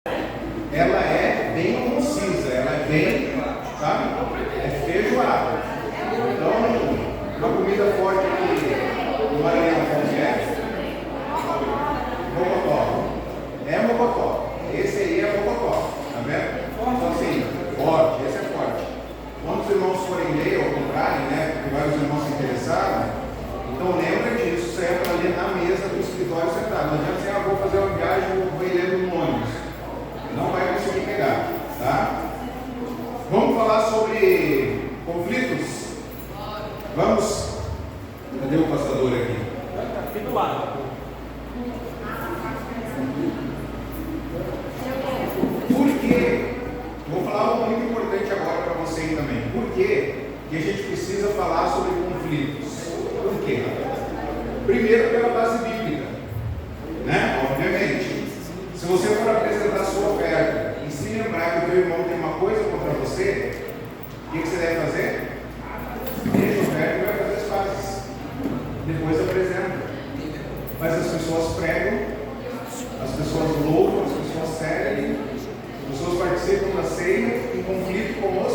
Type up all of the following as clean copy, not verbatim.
ela é bem concisa, ela é bem, sabe? É feijoada. Então, uma comida forte aqui no Maranhão, como é? Mocotó. É mocotó. Esse aí é mocotó, tá vendo? Então assim, forte, esse é forte. Quando os irmãos forem ler ou comprarem, né? Porque vários irmãos se interessaram, então lembra disso, isso é para ler na mesa do escritório sentado. Não adianta dizer, vou fazer uma viagem, vou ir lendo no ônibus. Não vai conseguir pegar, tá? Vamos falar sobre conflitos? Vamos? Cadê o passador aqui? Aqui do lado. Por quê? Vou falar algo muito importante agora para você também. Por quê que a gente precisa falar sobre conflitos? Por quê? Primeiro, pela base bíblica, né? Obviamente. Se você for apresentar sua oferta e se lembrar que o teu irmão tem uma coisa contra você, o que você deve fazer? Deixa a oferta e vai fazer as pazes. Depois apresenta. Mas as pessoas pregam, as pessoas louvam, as pessoas servem, as pessoas participam da ceia em conflito com os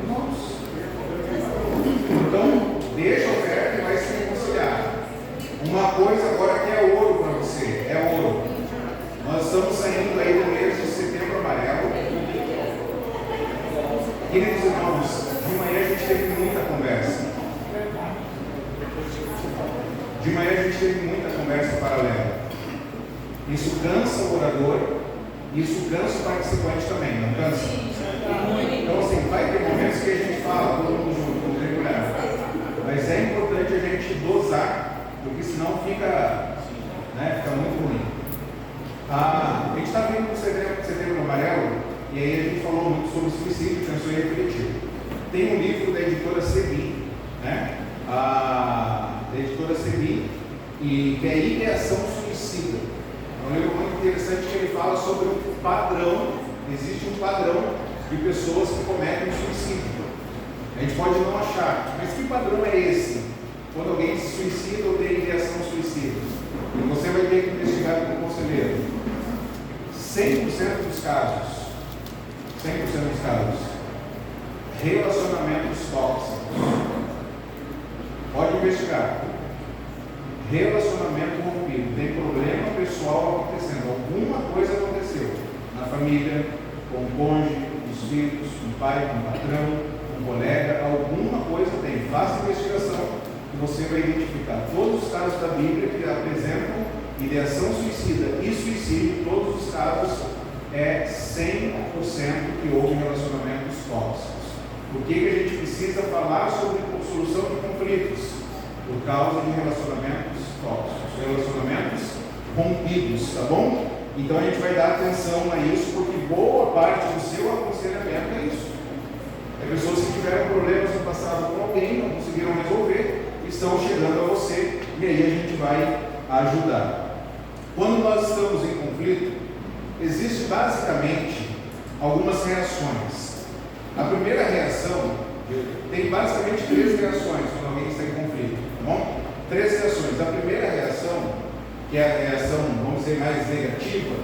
irmãos. Então, deixa a oferta e vai se reconciliar. Uma coisa agora que é ouro para você, é ouro. Nós estamos saindo aí do mês de Setembro Amarelo. Queridos irmãos, de manhã a gente teve muita conversa. De manhã a gente teve muita conversa paralela. Isso cansa o orador, isso cansa o participante também, não cansa? Então assim, vai ter momentos que a gente fala todo mundo junto, não tem problema. Mas é importante a gente dosar, porque senão fica muito ruim. A gente está vendo no Setembro Amarelo, e aí a gente falou muito sobre suicídio, pensou em refletir. Tem um livro da editora Sebi, né? Da editora Sebi, e que é Ideação Suicida. É um livro muito interessante que ele fala sobre um padrão, existe um padrão de pessoas que cometem suicídio. A gente pode não achar, mas que padrão é esse? Quando alguém se suicida ou tem ideação suicida? E você vai ter que investigar com o conselheiro. 100% dos casos, relacionamentos tóxicos. Pode investigar. Relacionamento rompido, tem problema pessoal acontecendo, alguma coisa aconteceu na família, com o cônjuge, com os filhos, com o pai, com o patrão, com o colega, alguma coisa tem. Faça investigação que você vai identificar todos os casos da Bíblia que apresentam ideação suicida e suicídio. Todos os casos é 100% que houve relacionamentos tóxicos. Por que a gente precisa falar sobre solução de conflitos? Por causa de relacionamentos tóxicos, relacionamentos rompidos, tá bom? Então a gente vai dar atenção a isso, porque boa parte do seu aconselhamento é isso. É pessoas que tiveram problemas no passado com alguém, não conseguiram resolver, estão chegando a você, e aí a gente vai ajudar. Quando nós estamos em conflito, existe basicamente algumas reações. A primeira reação, tem basicamente 3 reações quando alguém está em conflito, tá bom? 3 reações. A primeira reação, que é a reação, vamos dizer, mais negativa,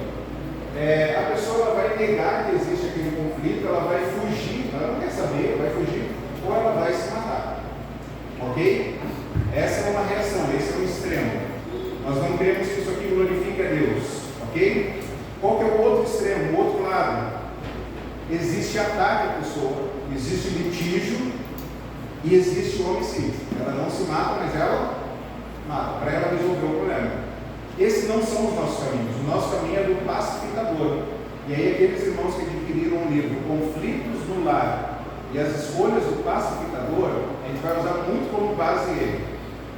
a pessoa ela vai negar que existe aquele conflito, ela vai fugir, ela não quer saber, vai fugir, ou ela vai se matar. Ok? Essa é uma reação, esse é o extremo. Nós não queremos que isso aqui glorifique a Deus. Ok? Qual que é o outro extremo, o outro lado? Existe ataque à pessoa, existe litígio e existe o homicídio. Ela não se mata, mas ela mata, para ela resolver o problema. Esses não são os nossos caminhos. O nosso caminho é do pacificador. E aí aqueles irmãos que adquiriram o livro Conflitos no Lar e as Escolhas do Pacificador, a gente vai usar muito como base ele.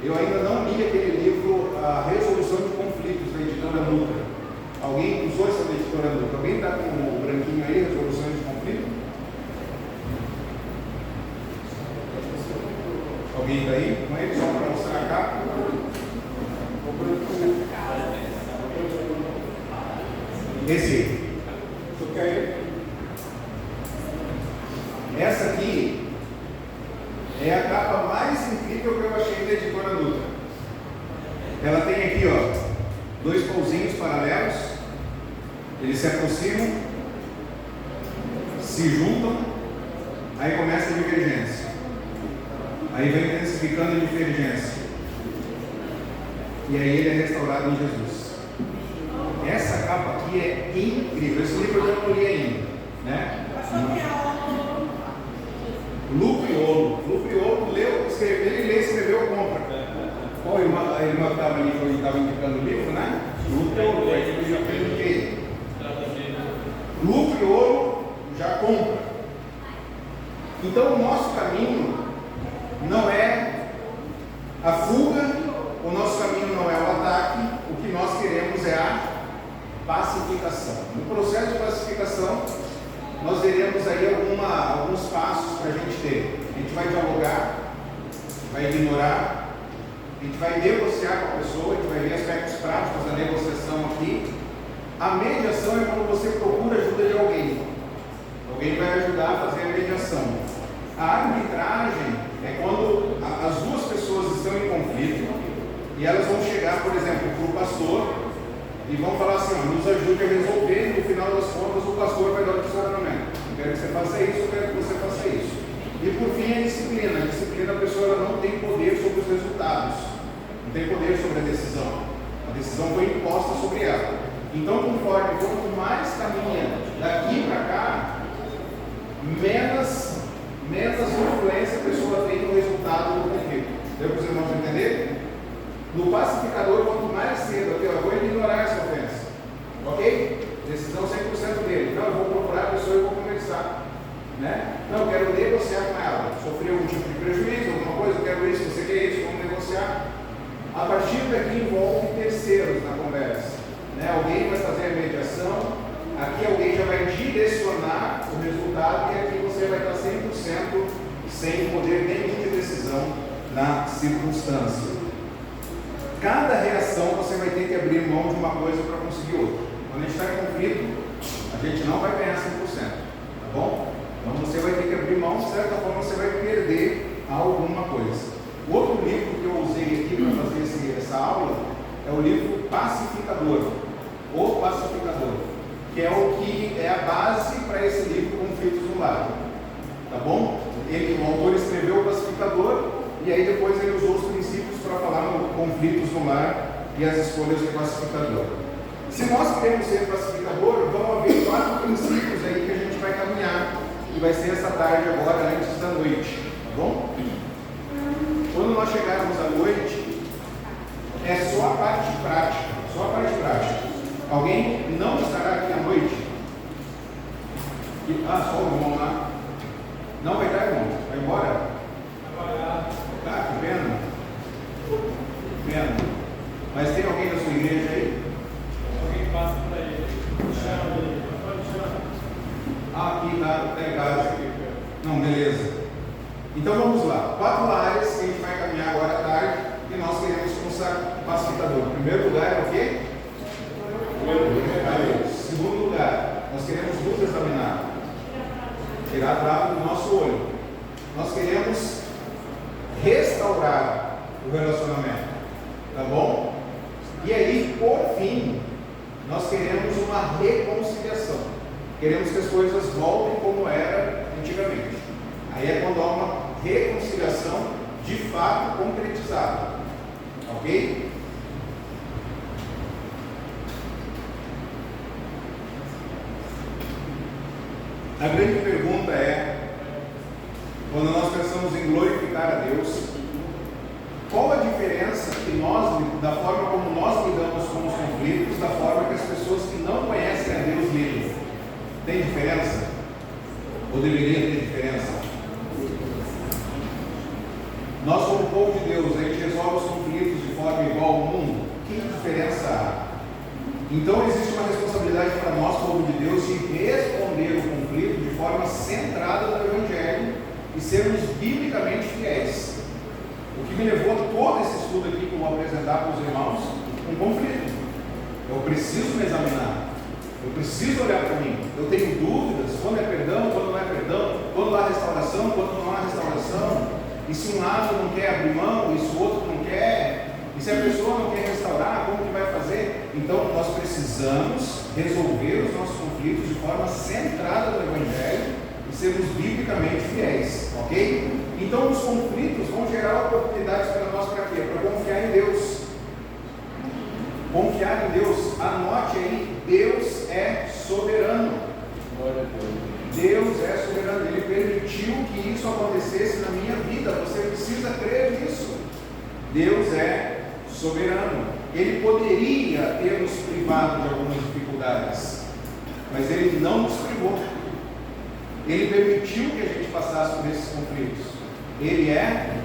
Eu ainda não li aquele livro, A Resolução de Conflitos, da editora Nutra. Alguém usou essa da editora Nutra? Alguém está com o branquinho aí, Resolução de Conflito? Alguém está aí? Não é só para mostrar a capa? Esse aí. Essa aqui é a capa mais incrível que eu achei da editora Nutra. Ela tem aqui, ó, 2 pauzinhos paralelos, Eles se aproximam, se juntam, aí começa a divergência. Aí vem intensificando a divergência. E aí ele é restaurado em Jesus. Essa capa aqui é incrível. Esse livro eu não li ainda, né? Lupriolo leu, escreveu, ele lê, escreveu, compra. Qual irmã que estava ali, que estava indicando o livro, né? Lupriolo, aí eu já perguntei. Lupriolo já compra. Então o nosso caminho não é a fuga, o nosso caminho não é o ataque, o que nós queremos é a pacificação. No processo de pacificação, nós veremos aí alguns passos para a gente ter. A gente vai dialogar, vai ignorar, a gente vai negociar com a pessoa, a gente vai ver aspectos práticos da negociação aqui. A mediação é quando você procura ajuda de alguém. Alguém vai ajudar a fazer a mediação. A arbitragem é quando as duas pessoas estão em conflito e elas vão chegar, por exemplo, para o pastor e vão falar assim: nos ajude a resolver, e no final das contas o pastor vai dar o discernimento. Eu quero que você faça isso, eu quero que você faça isso. E por fim a disciplina. A disciplina, a pessoa ela não tem poder sobre os resultados, não tem poder sobre a decisão. A decisão foi imposta sobre ela. Então, conforme quanto mais caminha daqui para cá, menos influência a pessoa tem no resultado do conflito. Deu para os irmãos entender? No pacificador, quanto mais cedo, eu vou ignorar essa ofensa. Ok? Decisão 100% dele. Não, eu vou procurar a pessoa e vou conversar. Né? Não, eu quero negociar com ela. Sofreu algum tipo de prejuízo, alguma coisa, eu quero isso, você quer isso, vamos negociar. A partir daqui envolve terceiros na conversa. Né? Alguém vai fazer a mediação, aqui alguém já vai direcionar o resultado e aqui você vai estar 100% sem poder nenhum de decisão na circunstância. Cada reação você vai ter que abrir mão de uma coisa para conseguir outra. Quando a gente está em conflito, a gente não vai ganhar 100%, tá bom? Então você vai ter que abrir mão, de certa forma você vai perder alguma coisa. O outro livro que eu usei aqui para fazer essa aula é o livro Pacificador, O Pacificador, que é o que é a base para esse livro Conflitos no Lar, tá bom? O autor escreveu o Pacificador e aí depois ele usou os princípios para falar no Conflitos no Lar e as escolhas do pacificador. Se nós queremos ser pacificador, vão haver 4 princípios aí que a gente vai caminhar e vai ser essa tarde agora, antes da noite, tá bom? Quando nós chegarmos à noite, é só a parte prática, só a parte prática. Alguém não estará aqui à noite? Só o irmão lá. Não vai estar, irmão? Vai embora? Tá, que pena. Que pena. Mas tem alguém da sua igreja aí? Alguém passa para ele. Chama ele. Aqui está em casa. Não, beleza. Então vamos lá. 4 áreas que a gente vai caminhar agora à tarde e nós queremos começar pacificador. Em primeiro lugar é o quê? Segundo lugar, nós queremos luz examinar. Tirar a trava do nosso olho. Nós queremos restaurar o relacionamento. Tá bom? E aí, por fim, nós queremos uma reconciliação. Queremos que as coisas voltem como era antigamente. Aí é quando há uma reconciliação de fato concretizada. Ok? A grande pergunta é, quando nós pensamos em glorificar a Deus, qual a diferença que nós, da forma como nós lidamos com os conflitos, da forma que as pessoas que não conhecem a Deus lidam? Tem diferença? Ou deveria ter diferença? Nós, como povo de Deus, a gente resolve os conflitos de forma igual ao mundo? Que diferença há? Então existe uma responsabilidade para nós, povo de Deus, de responder o conflito de forma centrada no Evangelho e sermos biblicamente fiéis. O que me levou a todo esse estudo aqui que eu vou apresentar para os irmãos, um conflito. Eu preciso me examinar, eu preciso olhar para mim. Eu tenho dúvidas, quando é perdão, quando não é perdão, quando há restauração, quando não há restauração. E se um lado não quer abrir mão, e se o outro não quer, e se a pessoa não quer restaurar, como que vai fazer? Então nós precisamos resolver os nossos conflitos de forma centrada no Evangelho e sermos biblicamente fiéis, ok? Então os conflitos vão gerar oportunidades para nós para quê? Para confiar em Deus. Confiar em Deus, anote aí, Deus é soberano. Deus é soberano, Ele permitiu que isso acontecesse na minha vida, você precisa crer nisso. Deus é soberano. Ele poderia ter nos privado de algumas dificuldades, mas Ele não nos privou. Ele permitiu que a gente passasse por esses conflitos. Ele é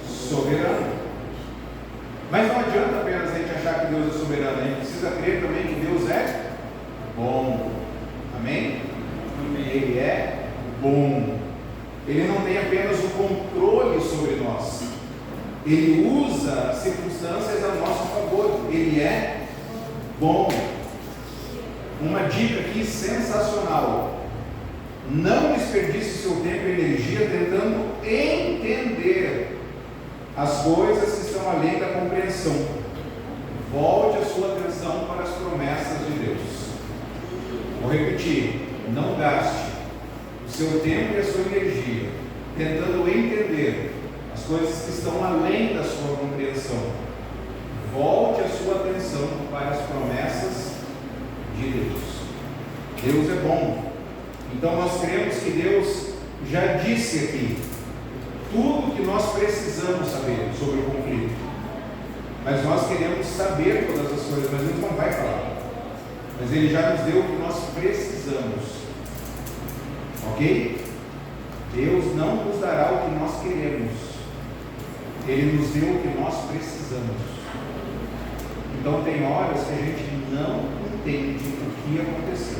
soberano. Mas não adianta apenas a gente achar que Deus é soberano, a gente precisa crer também que Deus é bom. Amém? Ele é bom. Ele não tem apenas o controle sobre nós, Ele usa as circunstâncias a nosso favor. Ele é bom. Uma dica aqui sensacional: não desperdice seu tempo e energia tentando entender as coisas que estão além da compreensão. Volte a sua atenção para as promessas de Deus. Vou repetir: não gaste o seu tempo e a sua energia tentando entender as coisas que estão além da sua compreensão. Volte a sua atenção para as promessas de Deus. Deus é bom. Então nós cremos que Deus já disse aqui tudo que nós precisamos saber sobre o conflito, mas nós queremos saber todas as coisas, mas Ele não vai falar. Mas Ele já nos deu o que nós precisamos. Ok? Deus não nos dará o que nós queremos, Ele nos deu o que nós precisamos. Então tem horas que a gente não entende o que aconteceu,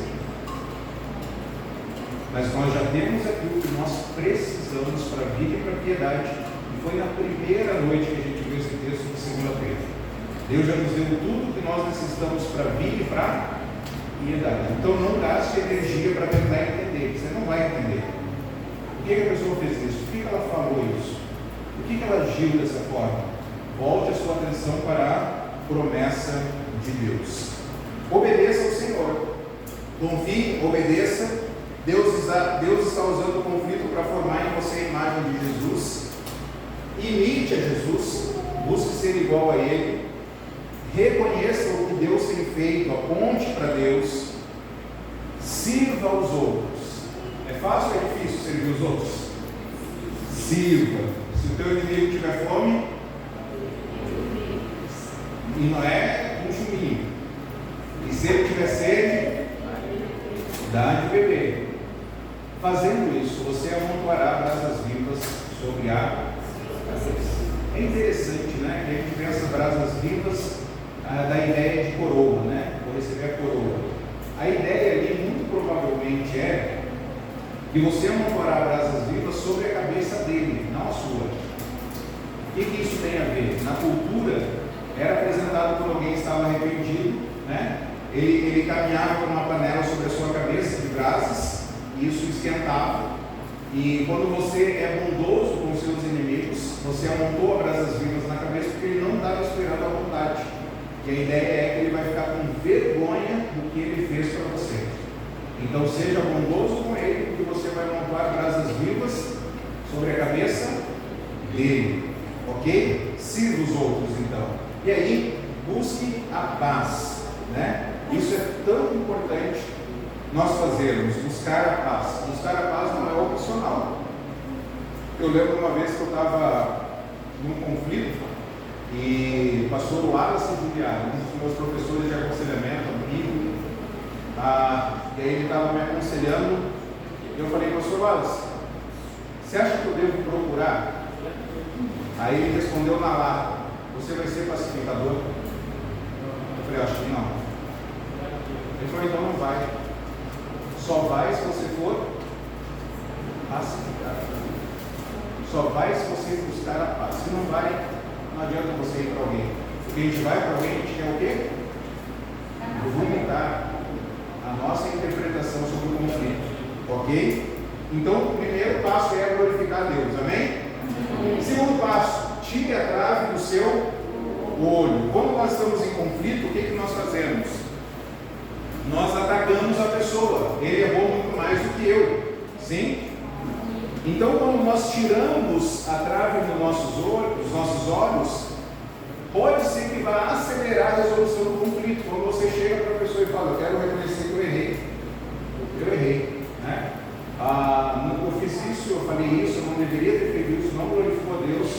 mas nós já temos aqui o que nós precisamos para a vida e para a piedade. E foi na primeira noite que a gente viu esse texto de segunda-feira. Deus já nos deu tudo o que nós necessitamos para a vida e para a piedade. Então não gaste energia para tentar entender, você não vai entender. Por que a pessoa fez isso? Por que ela falou isso? Por que ela agiu dessa forma? Volte a sua atenção para a promessa de Deus. Obedeça ao Senhor. Confie, obedeça. Deus está usando o conflito para formar em você a imagem de Jesus. Imite a Jesus. Busque ser igual a Ele. Reconheça o que Deus tem feito. Aponte para Deus. Sirva aos outros. É fácil ou é difícil servir os outros? Sirva. Se o teu inimigo tiver fome, e não é um chuminho, e se ele tiver sede, dá de beber. Fazendo isso, você amontoará brasas vivas sobre a cabeça. É interessante, né? Que a gente pensa brasas vivas da ideia de coroa, né? Vou receber a coroa. A ideia ali, muito provavelmente, é que você amontoará brasas vivas sobre a cabeça dele, não a sua. O que isso tem a ver? Na cultura, era apresentado quando alguém estava arrependido, né? Ele caminhava com uma panela sobre a sua cabeça de brasas, e isso esquentava. E quando você é bondoso com os seus inimigos, você amontoa brasas vivas na cabeça, porque ele não estava esperando a vontade. E a ideia é que ele vai ficar com vergonha do que ele fez para você. Então seja bondoso com ele, porque você vai amontoar brasas vivas sobre a cabeça dele. Ok? Sirva os outros então. E aí, busque a paz, né? Isso é tão importante nós fazermos, buscar a paz. Buscar a paz não é opcional. Eu lembro uma vez que eu estava num conflito e o pastor Wallace Juliano, um dos meus professores de aconselhamento, amigo, e aí ele estava me aconselhando, e eu falei: pastor Wallace, você acha que eu devo procurar? Aí ele respondeu na lata: você vai ser pacificador? Eu falei: acho que não. Ele falou: então não vai. Só vai se você for pacificado. Só vai se você buscar a paz. Se não vai, não adianta você ir para alguém. Porque a gente vai para alguém, a gente quer o quê? Vomitar a nossa interpretação sobre o conflito. Ok? Então o primeiro passo é glorificar a Deus. Amém? Segundo passo: tire a trave do seu olho. Quando nós estamos em conflito, o que nós fazemos? nós atacamos a pessoa. Ele errou muito mais do que eu. Sim? Então, quando nós tiramos a trave dos nossos olhos, pode ser que vá acelerar a resolução do conflito. Quando você chega para a pessoa e fala, eu quero reconhecer que eu errei. Eu errei. Né? Eu fiz isso, eu falei isso, eu não deveria ter feito isso, não glorificou a Deus.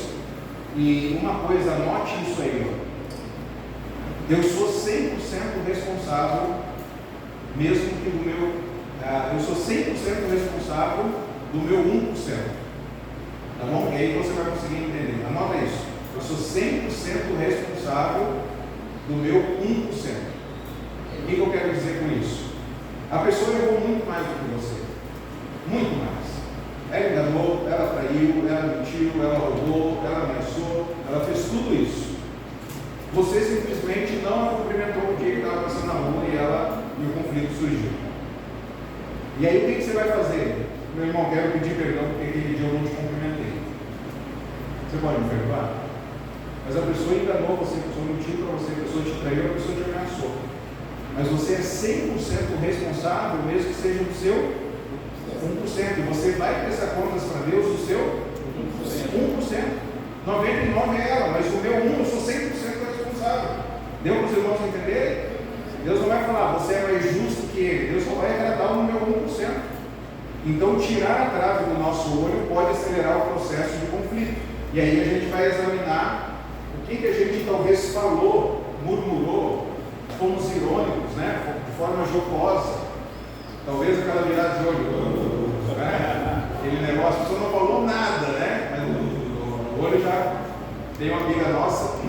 E uma coisa, anote isso aí. Eu sou 100% responsável, mesmo que do meu... eu sou 100% responsável do meu 1%. Tá bom? E aí você vai conseguir entender. Anota isso. Eu sou 100% responsável do meu 1%. O que eu quero dizer com isso? A pessoa errou muito mais do que você. Muito mais. Ela enganou, ela traiu, ela mentiu, ela roubou, ela ameaçou, ela fez tudo isso. Você simplesmente não a cumprimentou porque ele estava passando na rua e o conflito surgiu. E aí o que você vai fazer? Meu irmão, quero pedir perdão porque aquele dia eu não te cumprimentei. Você pode me perdoar? Mas a pessoa enganou você, a pessoa mentiu para você, a pessoa te traiu, a pessoa te ameaçou. Mas você é 100% responsável, mesmo que seja do seu 1%. E você vai prestar contas para Deus do seu 1%. 99% é ela, mas o meu 1% eu sou 100% responsável. Deu para os irmãos entenderem? Deus não vai falar, você é mais justo que ele. Deus só vai agradar o meu 1%. Então, tirar a trave do nosso olho pode acelerar o processo de conflito. E aí a gente vai examinar o que a gente talvez falou, murmurou, fomos irônicos, né? De forma jocosa. Talvez aquela virada de olho, né? Aquele negócio, a pessoa não falou nada, né? Mas o olho já tem uma amiga nossa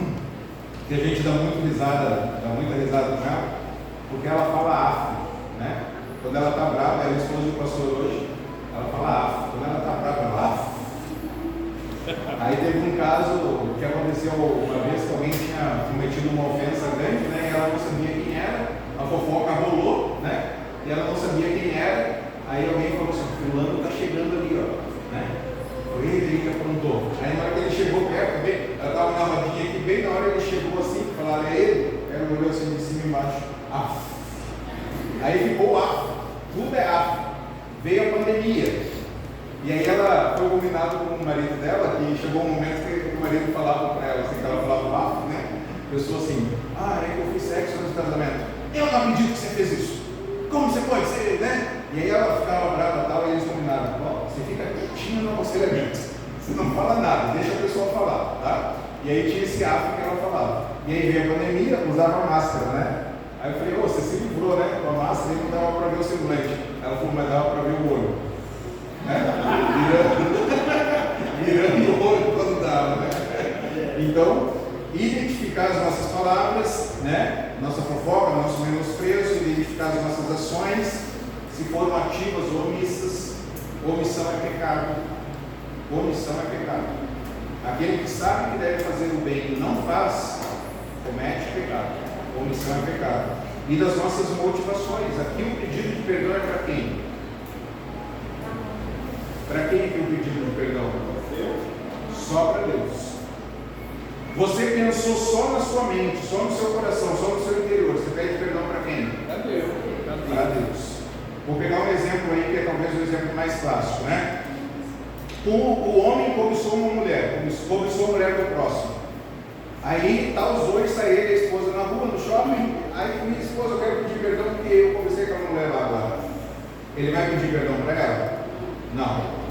que a gente dá muita risada com ela, porque ela fala afro, né? Quando ela está brava, ela é esposa do pastor hoje, ela fala afro. Quando ela está brava, ela afro. Aí teve um caso que aconteceu uma vez que alguém tinha cometido uma ofensa grande, né? E ela não sabia quem era, a fofoca rolou, né? E ela não sabia quem era. Aí alguém falou assim, fulano está chegando ali, ó, né? Foi ele que aprontou. Aí na hora que ele chegou perto, ela estava na rodinha aqui, bem na hora que ele chegou assim, falaram, é ele? Ela olhou assim de cima e embaixo, af. Aí ficou af, tudo é af. Veio a pandemia. E aí ela foi combinado com o marido dela, que chegou um momento que o marido falava para ela, assim, que ela falava af, né? A pessoa assim, é que eu fiz sexo antes do casamento. Eu não acredito que você fez isso. Como você pode ser, né? E aí ela ficava brava e tal, e eles combinaram, você fica quietinho no aconselhamento, você não fala nada, deixa a pessoa falar, tá? E aí tinha esse afro que ela falava. E aí veio a pandemia, usava máscara, né? Aí eu falei, você se livrou, né? Com a máscara e não dava para ver o semblante. Ela falou, mas dava para ver o olho. Né? Virando o olho quando dava, né? Então, identificar as nossas palavras, né? Nossa fofoca, nosso menosprezo, identificar as nossas ações, se foram ativas ou omissas. Omissão é pecado. Omissão é pecado. Aquele que sabe que deve fazer o bem e não faz, comete pecado. Omissão é pecado. E das nossas motivações. Aqui o pedido de perdão é para quem? Para quem é que o pedido de perdão? Só para Deus. Você pensou só na sua mente, só no seu coração, só no seu interior. Você pede perdão para quem? Para Deus. Para Deus. Vou pegar um exemplo aí que é talvez o exemplo mais clássico, né? O homem cobiçou uma mulher, cobiçou a mulher do próximo. Aí tá os dois, sai ele e a esposa na rua, no shopping. Aí minha esposa, eu quero pedir perdão porque eu cobicei com a mulher lá agora. Ele vai pedir perdão para ela? Não.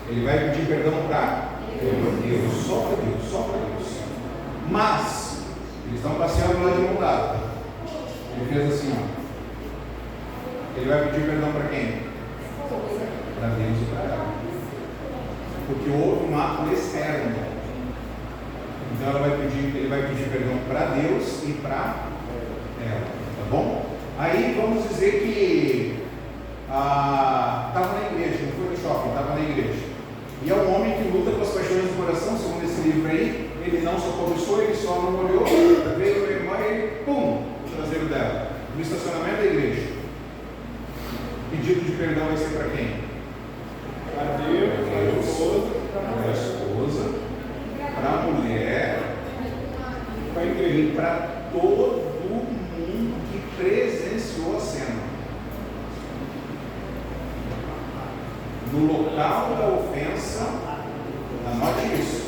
Ele vai pedir perdão para Deus, só para Deus, só para Deus. Mas eles estão passeando lá de mão dada. Ele fez assim, ó. Ele vai pedir perdão para quem? Para Deus e para ela. Porque houve um ato externo. Então ele vai pedir perdão para Deus e para ela. Tá bom? Aí vamos dizer que estava na igreja, não foi no shopping, estava na igreja. E é um homem que luta com as paixões do coração, segundo esse livro aí. Ele não só cobiçou, ele só não olhou, veio a minha irmã e ele, pum, o traseiro dela. No estacionamento da igreja. Pedido de perdão vai ser para quem? Para Deus, para a esposa, para a mulher, para a igreja e para todo mundo que presenciou a cena. no local da ofensa, anote isso,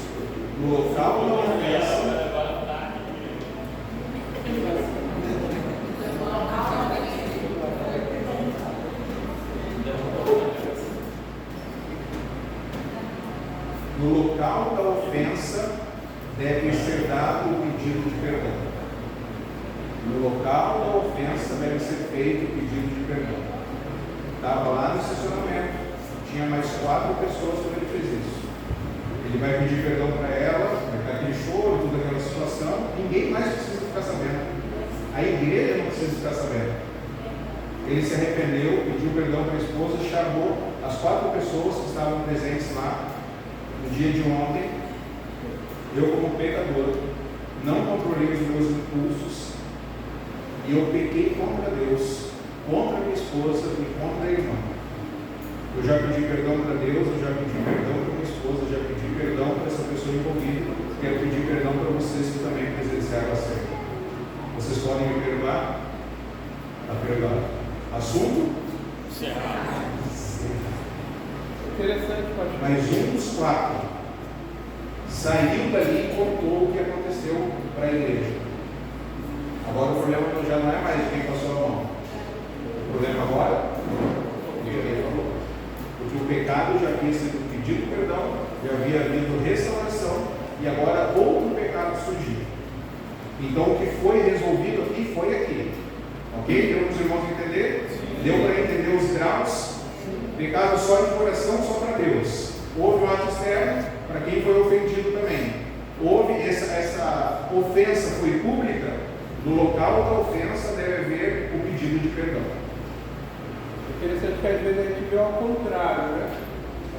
no local da ofensa, no local da ofensa deve ser dado o pedido de perdão. No local da ofensa deve ser feito o pedido de perdão. Estava lá no estacionamento, tinha mais 4 pessoas quando ele fez isso. Ele vai pedir perdão para ela, vai ter aquele choro, toda aquela situação, ninguém mais precisa ficar sabendo. A igreja não precisa ficar sabendo. Ele se arrependeu, pediu perdão para a esposa, chamou as 4 pessoas que estavam presentes lá no dia de ontem. Eu, como pecador, não controlei os meus impulsos e eu pequei contra Deus, contra minha esposa e contra a irmã. Eu já pedi perdão para Deus, eu já pedi perdão para minha esposa, eu já pedi perdão para essa pessoa envolvida. Quero pedir perdão para vocês que também presenciaram a série. Vocês podem me perdoar? Está perdoado. Assunto? Interessante, pastor. Mas um dos 4 saiu dali e contou o que aconteceu para a igreja. Agora o problema já não é mais de quem passou a mão. O problema agora é o que ele falou. Porque o pecado já havia sido pedido perdão, já havia havido restauração e agora outro pecado surgiu. Então o que foi resolvido aqui foi aqui. Ok? Deu para os irmãos entender? Sim. Deu para entender os graus? Pecado só de coração, só para Deus. Houve um ato externo para quem foi ofendido também. Houve essa ofensa foi pública. No local da ofensa deve haver o pedido de perdão. Interessante que às vezes a gente vê ao contrário, né?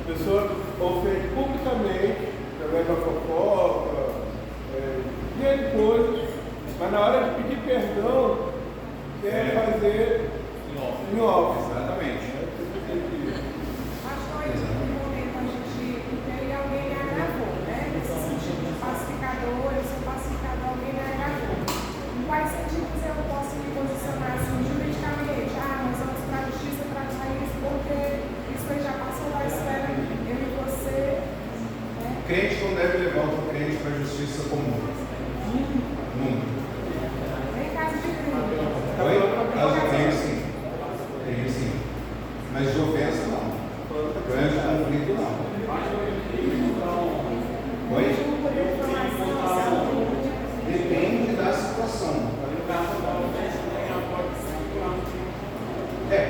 A pessoa ofende publicamente, através da fofoca, de coisas, mas na hora de pedir perdão, quer fazer em off. Exatamente. Pastor, em um momento a gente tem alguém me agravou, né? Nesse sentido de pacificador, eu sou pacificador, alguém me agravou. Em quais sentidos eu posso me posicionar assim, juridicamente? Nós vamos para a justiça tratar isso, porque isso aí já passou da esfera, eu e você. Né? O crente não deve levar outro crente para a justiça comum. Nunca. Nem caso de crime. Oi? Caso de crime, sim. Crime, sim. Mas de ofensa, não. Grande conflito, não. Oi? Depende da situação.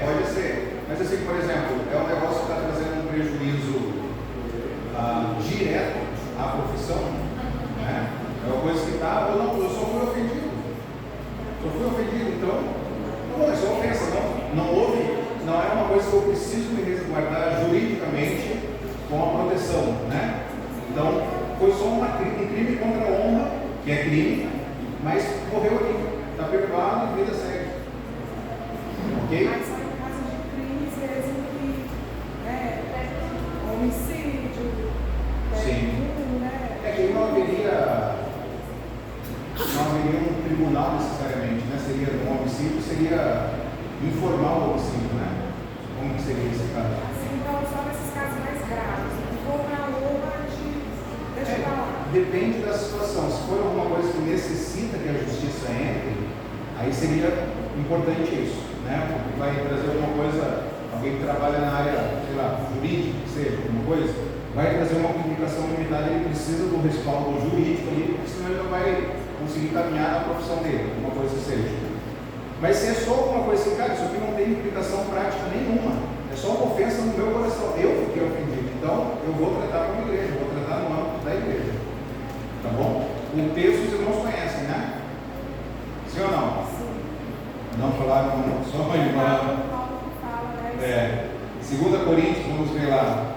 Pode ser. Mas assim, por exemplo, é um negócio que está trazendo um prejuízo direto à profissão, né? É uma coisa que está, eu só fui ofendido. Então, não é só ofensa, não é uma coisa que eu preciso me resguardar juridicamente com a proteção, né? Então, foi só um crime contra a honra, que é crime, mas morreu aqui, está perdoado e vida segue. Ok? Mas só em caso de crimes, mesmo que homicídio, Sim. né? É que não haveria um tribunal necessariamente, né? Seria um homicídio, seria informal o homicídio, né? Como que seria esse caso? Assim, então, só nesses casos mais graves. Se for na luva, deixa eu falar. Depende da situação. Se for alguma coisa que necessita que a justiça entre, aí seria importante isso, né? Porque vai trazer alguma coisa, alguém que trabalha na área, sei lá, jurídica, que seja, alguma coisa, vai trazer uma comunicação limitada, ele precisa do respaldo jurídico ali, porque senão ele não vai conseguir caminhar na profissão dele, alguma coisa que seja. Mas se é só alguma coisa assim, cara, isso aqui não tem implicação prática nenhuma, é só uma ofensa no meu coração, eu fiquei ofendido, então eu vou tratar como igreja, vou tratar no âmbito da igreja, tá bom? O texto os irmãos conhecem, né? Sim ou não? Sim. Não falaram, só uma irmã. 2 Coríntios, vamos ver lá.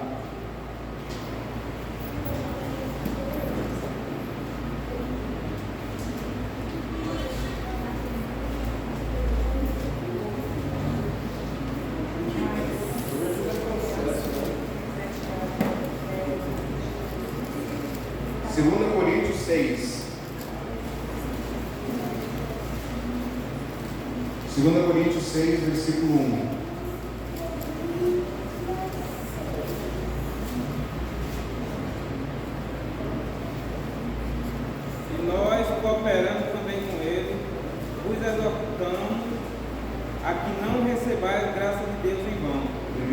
Segunda Coríntios 6. 2 Coríntios 6, versículo 1.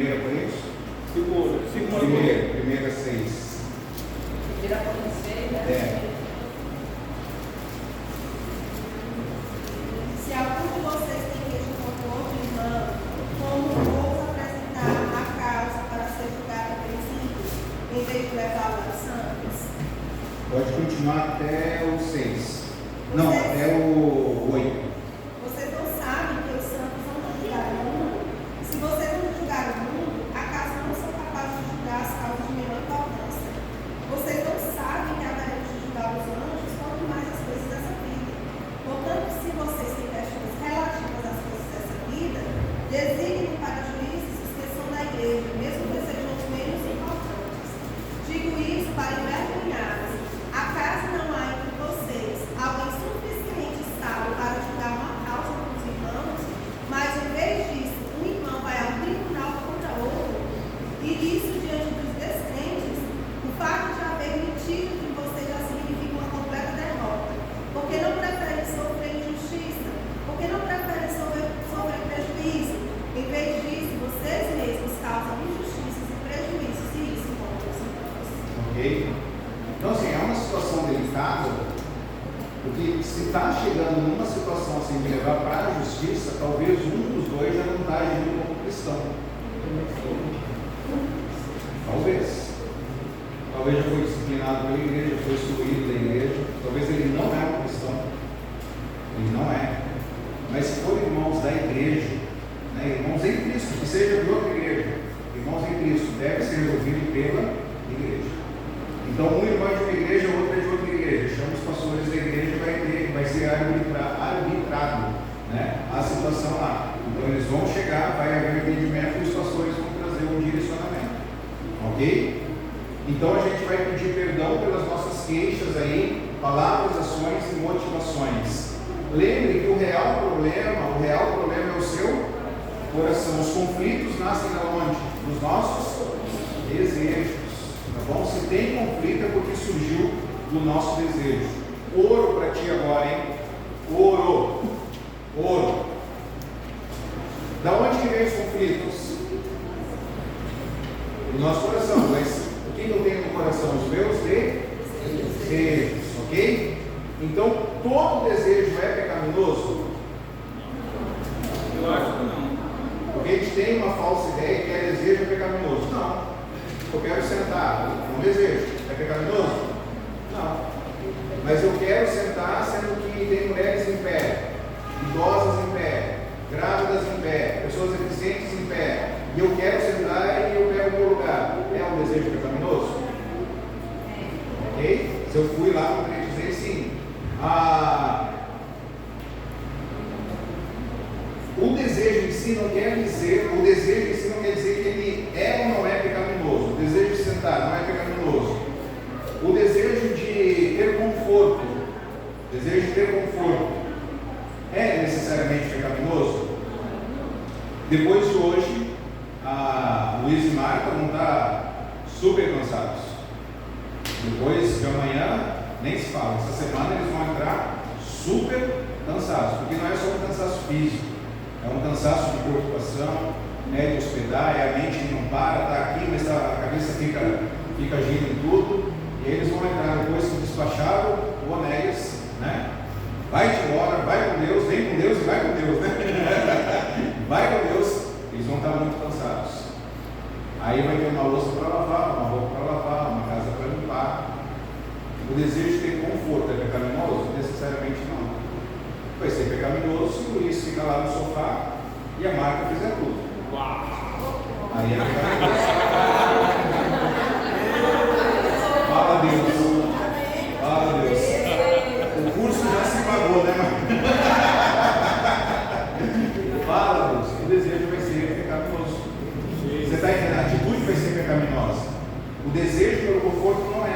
primeira Coríntios? Primeira 6. Primeira Coríntios 6, né? É. Se algum de vocês tem queixa contra outro irmão, como ousa apresentar a causa para ser julgado a princípio, em vez de levá-lo aos santos? Pode continuar até o 6. Não, até o 8. Vocês não sabem que os santos não julgaram o mundo? Se vocês não julgaram o mundo, acaso não são capazes de julgar as causas de menor importância? Vocês não sabem que haveremos de julgar os anjos, quanto mais as coisas dessa vida. Portanto, se vocês têm questões relativas às coisas dessa vida, designem para juízes os que são da igreja, mesmo que sejam os menos importantes. Digo isso para envergonhá-los. Acaso não há entre vocês alguém suficiente sábio para julgar uma causa com os irmãos? Mas em vez disso, um irmão vai ao tribunal contra outro? E isso diante dos descrentes, o fato de haver mentido entre vocês já significa uma completa derrota. Porque não preferem sofrer injustiça? Porque não preferem sofrer prejuízo? Em vez disso, vocês mesmos causam injustiças e prejuízos e isso contra os irmãos. Ok? Então, assim, é uma situação delicada, porque se está chegando numa situação assim de levar para a justiça, talvez um dos dois já não está agindo como cristão. Talvez. Talvez já foi disciplinado pela igreja, foi excluído da igreja. Talvez ele não é um cristão. Ele não é. Mas se forem irmãos da igreja, né, irmãos em Cristo, que seja de outra igreja, irmãos em Cristo, deve ser resolvido pela igreja. Então, um irmão de uma igreja, outro é de outra igreja. Chama os pastores da igreja, vai ser arbitrado, né, a situação lá. Então, eles vão chegar, vai haver entendimento e os pastores vão trazer um direcionamento. Ok? Então, a gente vai pedir perdão pelas nossas queixas aí, palavras, ações e motivações. Lembre que o real problema é o seu coração. Os conflitos nascem de onde? Dos nossos desejos. Tá bom? Se tem conflito é porque surgiu do nosso desejo. Ouro para ti agora, hein? Ouro. Da onde que vem os conflitos? Do nosso coração. Mas o que eu tenho no coração? Os meus desejos. Ok? Então, todo desejo é pecaminoso? Eu acho que não. Porque a gente tem uma falsa ideia que desejo é pecaminoso. Não. Eu quero sentar, não desejo. É pecaminoso? Não. Mas eu quero sentar sendo que tem mulheres em pé, idosas em pé, grávidas em pé, pessoas deficientes em pé, e eu quero sentar e eu pego o meu lugar. É um desejo pecaminoso? Ok? Se eu fui lá, eu poderia dizer sim. O desejo em si não quer dizer que ele é ou não é pecaminoso. O desejo de sentar não é pecaminoso. O desejo de ter conforto, é necessariamente pecaminoso? Depois de hoje, a Luiz e Marta vão estar super cansados. Depois de amanhã, nem se fala. Essa semana eles vão entrar super cansados, porque não é só um cansaço físico, é um cansaço de preocupação, né, de hospedar, é a mente que não para, está aqui, mas a cabeça fica agindo em tudo, e eles vão entrar depois que despacharam o Onéias, né? Vai-te embora, vai com Deus, vem com Deus e vai com Deus, né? Vai com Deus, eles vão estar muito cansados. Aí vai ter uma louça para lavar, uma roupa para lavar, uma casa para limpar. O desejo de ter conforto é pecaminoso? Necessariamente não. Vai ser pecaminoso se o Luiz ficar lá no sofá e a Marta fizer tudo. Aí é pecaminoso. Fala a Deus. Fala a Deus. O curso já se pagou, né, Marta? Fala a Deus. O desejo vai ser pecaminoso. Você está entendendo? A atitude vai ser pecaminosa. O desejo pelo conforto não é.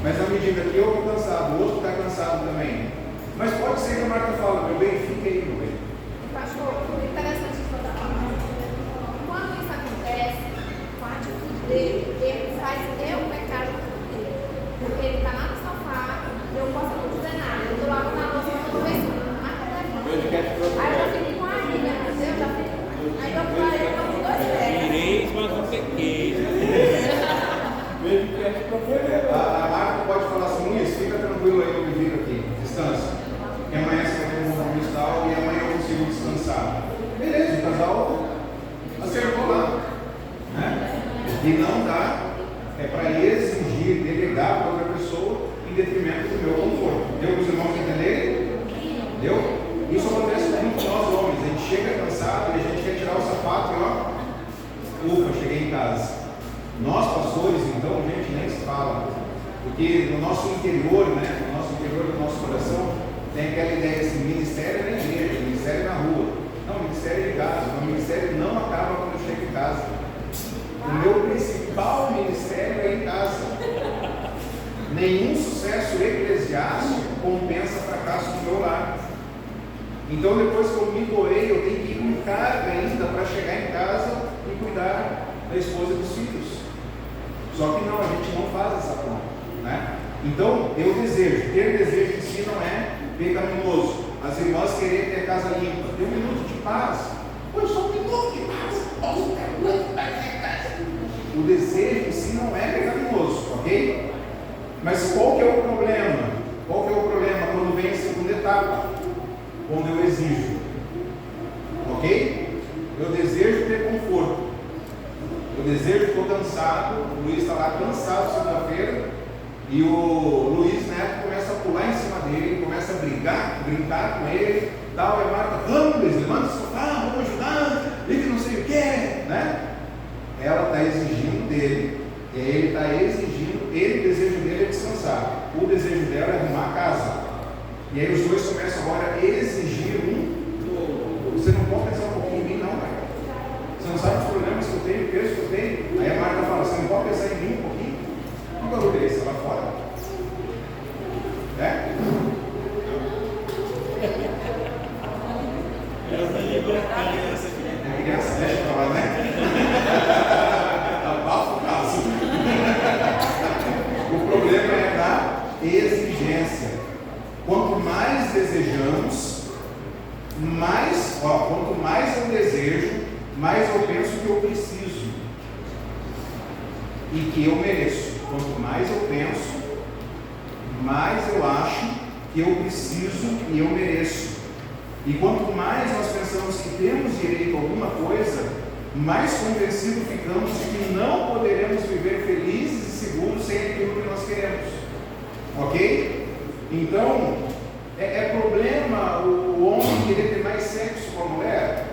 Mas na medida que eu estou cansado, o outro está cansado também. Mas pode ser que a Marta fale, meu bem, fique aí, meu bem. Pastor, interessante isso que você está falando. Quando isso acontece, com a atitude dele, ele faz eu pecar junto dele. Porque ele está lá no sofá, eu posso não dizer nada. Eu estou lá na louça, eu estou pensando, aí eu já fico com a amiga, entendeu? Aí eu falei, eu estou com 2 pés. E não dá, é para exigir, delegar para outra pessoa em detrimento do meu conforto. Deu para os irmãos entenderem? Deu? Isso acontece muito com nós homens. A gente chega cansado e a gente quer tirar o sapato e ó, ufa, cheguei em casa. Nós pastores, então, gente, nem se fala. Porque no nosso interior, né, no nosso interior do nosso coração, tem aquela ideia assim, ministério é na igreja, ministério é na rua. Não, ministério é em casa. O ministério não acaba quando eu chego em casa. O meu principal ministério é em casa. Nenhum sucesso eclesiástico compensa fracasso do meu lar. Então, depois que eu me doei, eu tenho que ir com carga ainda para chegar em casa e cuidar da esposa e dos filhos. Só que não, a gente não faz essa conta, né? Então, eu desejo, ter desejo em si não é pecaminoso. As irmãs querem ter a casa limpa, ter 1 minuto de paz. Pô, só 1 minuto de paz. O desejo em si não é pecaminoso, ok? Mas qual que é o problema? Qual que é o problema quando vem a segunda etapa? Quando eu exijo, ok? Eu desejo ter conforto, eu desejo, estou cansado. O Luiz está lá cansado segunda-feira e o Luiz Neto começa a pular em cima dele, começa a brincar com ele, tal, e a Marta, vamos Luiz, levanta o sofá, vamos ajudar, e que não sei o que, né? Ela está exigindo dele, e ele está exigindo, o desejo dele é descansar, o desejo dela é arrumar a casa. E aí os dois começam agora a exigir Você não pode pensar um pouquinho em mim, não, pai. Você não sabe os problemas que eu tenho, o peso que eu tenho. Aí a Marta fala, você não pode pensar em mim um pouquinho? Que barulho é esse lá fora? É? É criança, deixa pra lá, né? Abafa o caso. O problema é da exigência. Quanto mais desejamos, quanto mais eu desejo, mais eu penso que eu preciso e que eu mereço. Quanto mais eu penso, mais eu acho que eu preciso e eu mereço. E quanto mais nós pensamos que temos direito a alguma coisa, mais convencidos ficamos de que não poderemos viver felizes e seguros sem aquilo que nós queremos. Ok? Então, é problema o homem querer ter mais sexo com a mulher?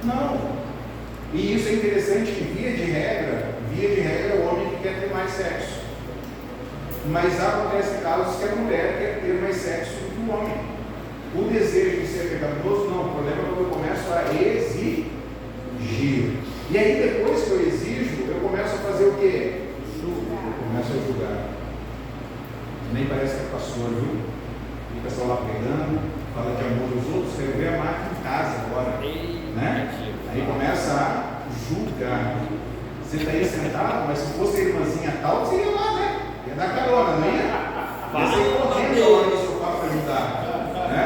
Não. E isso é interessante que, via de regra, é o homem que quer ter mais sexo. Mas acontece casos que a mulher quer ter mais sexo do que o homem. O desejo de ser pecaminoso, não. O problema é quando eu começo a exigir. E aí, depois que eu exijo, eu começo a fazer o quê? Eu começo a julgar. Nem parece que é pastor, viu? Fica só lá pregando, fala de amor dos outros, quero ver a máquina em casa agora, né? Aí começa a julgar. Você está aí sentado, mas se fosse a irmãzinha tal, você ia lá, né? Ia dar carona, não ia? Ia sair correndo a hora do sofá para ajudar, né?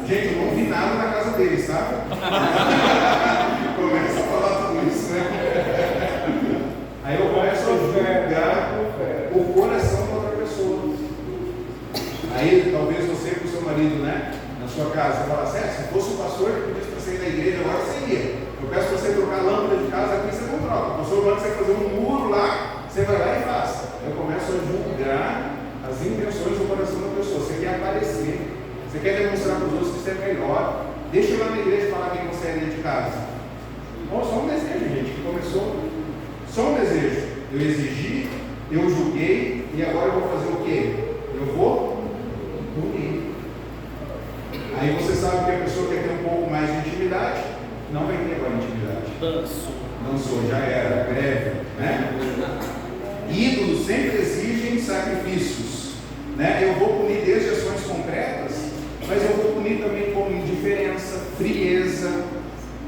Gente, eu não vi nada na casa deles, sabe? Começa a falar tudo isso, né? Aí eu começo a julgar o coração da outra pessoa. Aí talvez você com o seu marido, né, na sua casa, fala assim, se fosse o pastor que pedisse para você ir na igreja, agora você ia. Eu peço para você trocar a lâmpada de casa aqui, você não troca. O pastor manda você fazer um muro lá, você vai lá e faz. Eu começo a julgar as intenções do coração da pessoa. Você quer aparecer, você quer demonstrar para os outros que você é melhor. Deixa eu ir lá na igreja falar quem você é dentro de casa. Bom, só um desejo, gente, que começou. Só um desejo. Eu exigi, eu julguei, e agora eu vou fazer o quê? Eu vou punir. Aí você sabe que a pessoa quer ter um pouco mais de intimidade, não vai ter agora intimidade. Dançou, já era, breve, né? Ídolos sempre exigem sacrifícios, né? Eu vou punir desde ações concretas, mas eu vou punir também com indiferença, frieza,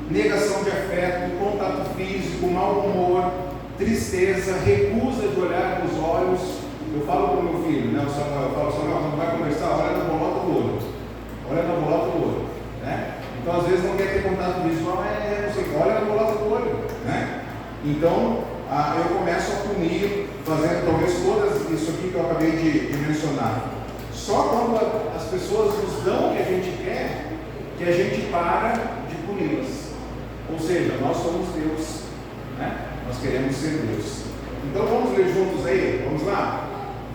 negação de afeto, contato físico, mau humor, tristeza, recusa de olhar nos olhos. Eu falo para o meu filho, né, o Samuel, eu falo, Samuel, quando vai conversar, olha na bolota do olho. Olha na bolota do olho, né? Então, às vezes, não quer ter contato visual, não sei, olha na bolota do olho, né? Então, eu começo a punir, fazendo talvez todas isso aqui que eu acabei de mencionar. Só quando as pessoas nos dão o que a gente quer, que a gente para de puni-las. Ou seja, nós somos Deus, né? Nós queremos ser Deus. Então vamos ler juntos aí? Vamos lá?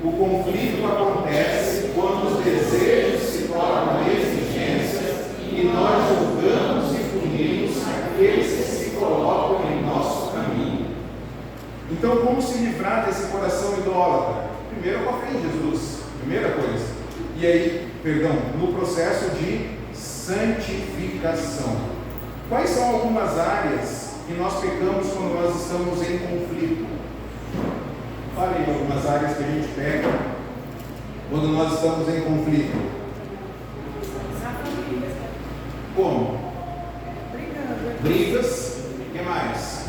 O conflito acontece quando os desejos se tornam exigências e nós julgamos e punimos aqueles que se colocam em nosso caminho. Então, como se livrar desse coração idólatra? Primeiro, com a fé em Jesus, primeira coisa. E aí, no processo de santificação. Quais são algumas áreas que nós pecamos quando nós estamos em conflito? Fale aí algumas áreas que a gente peca quando nós estamos em conflito. Como? Brigas. O que mais?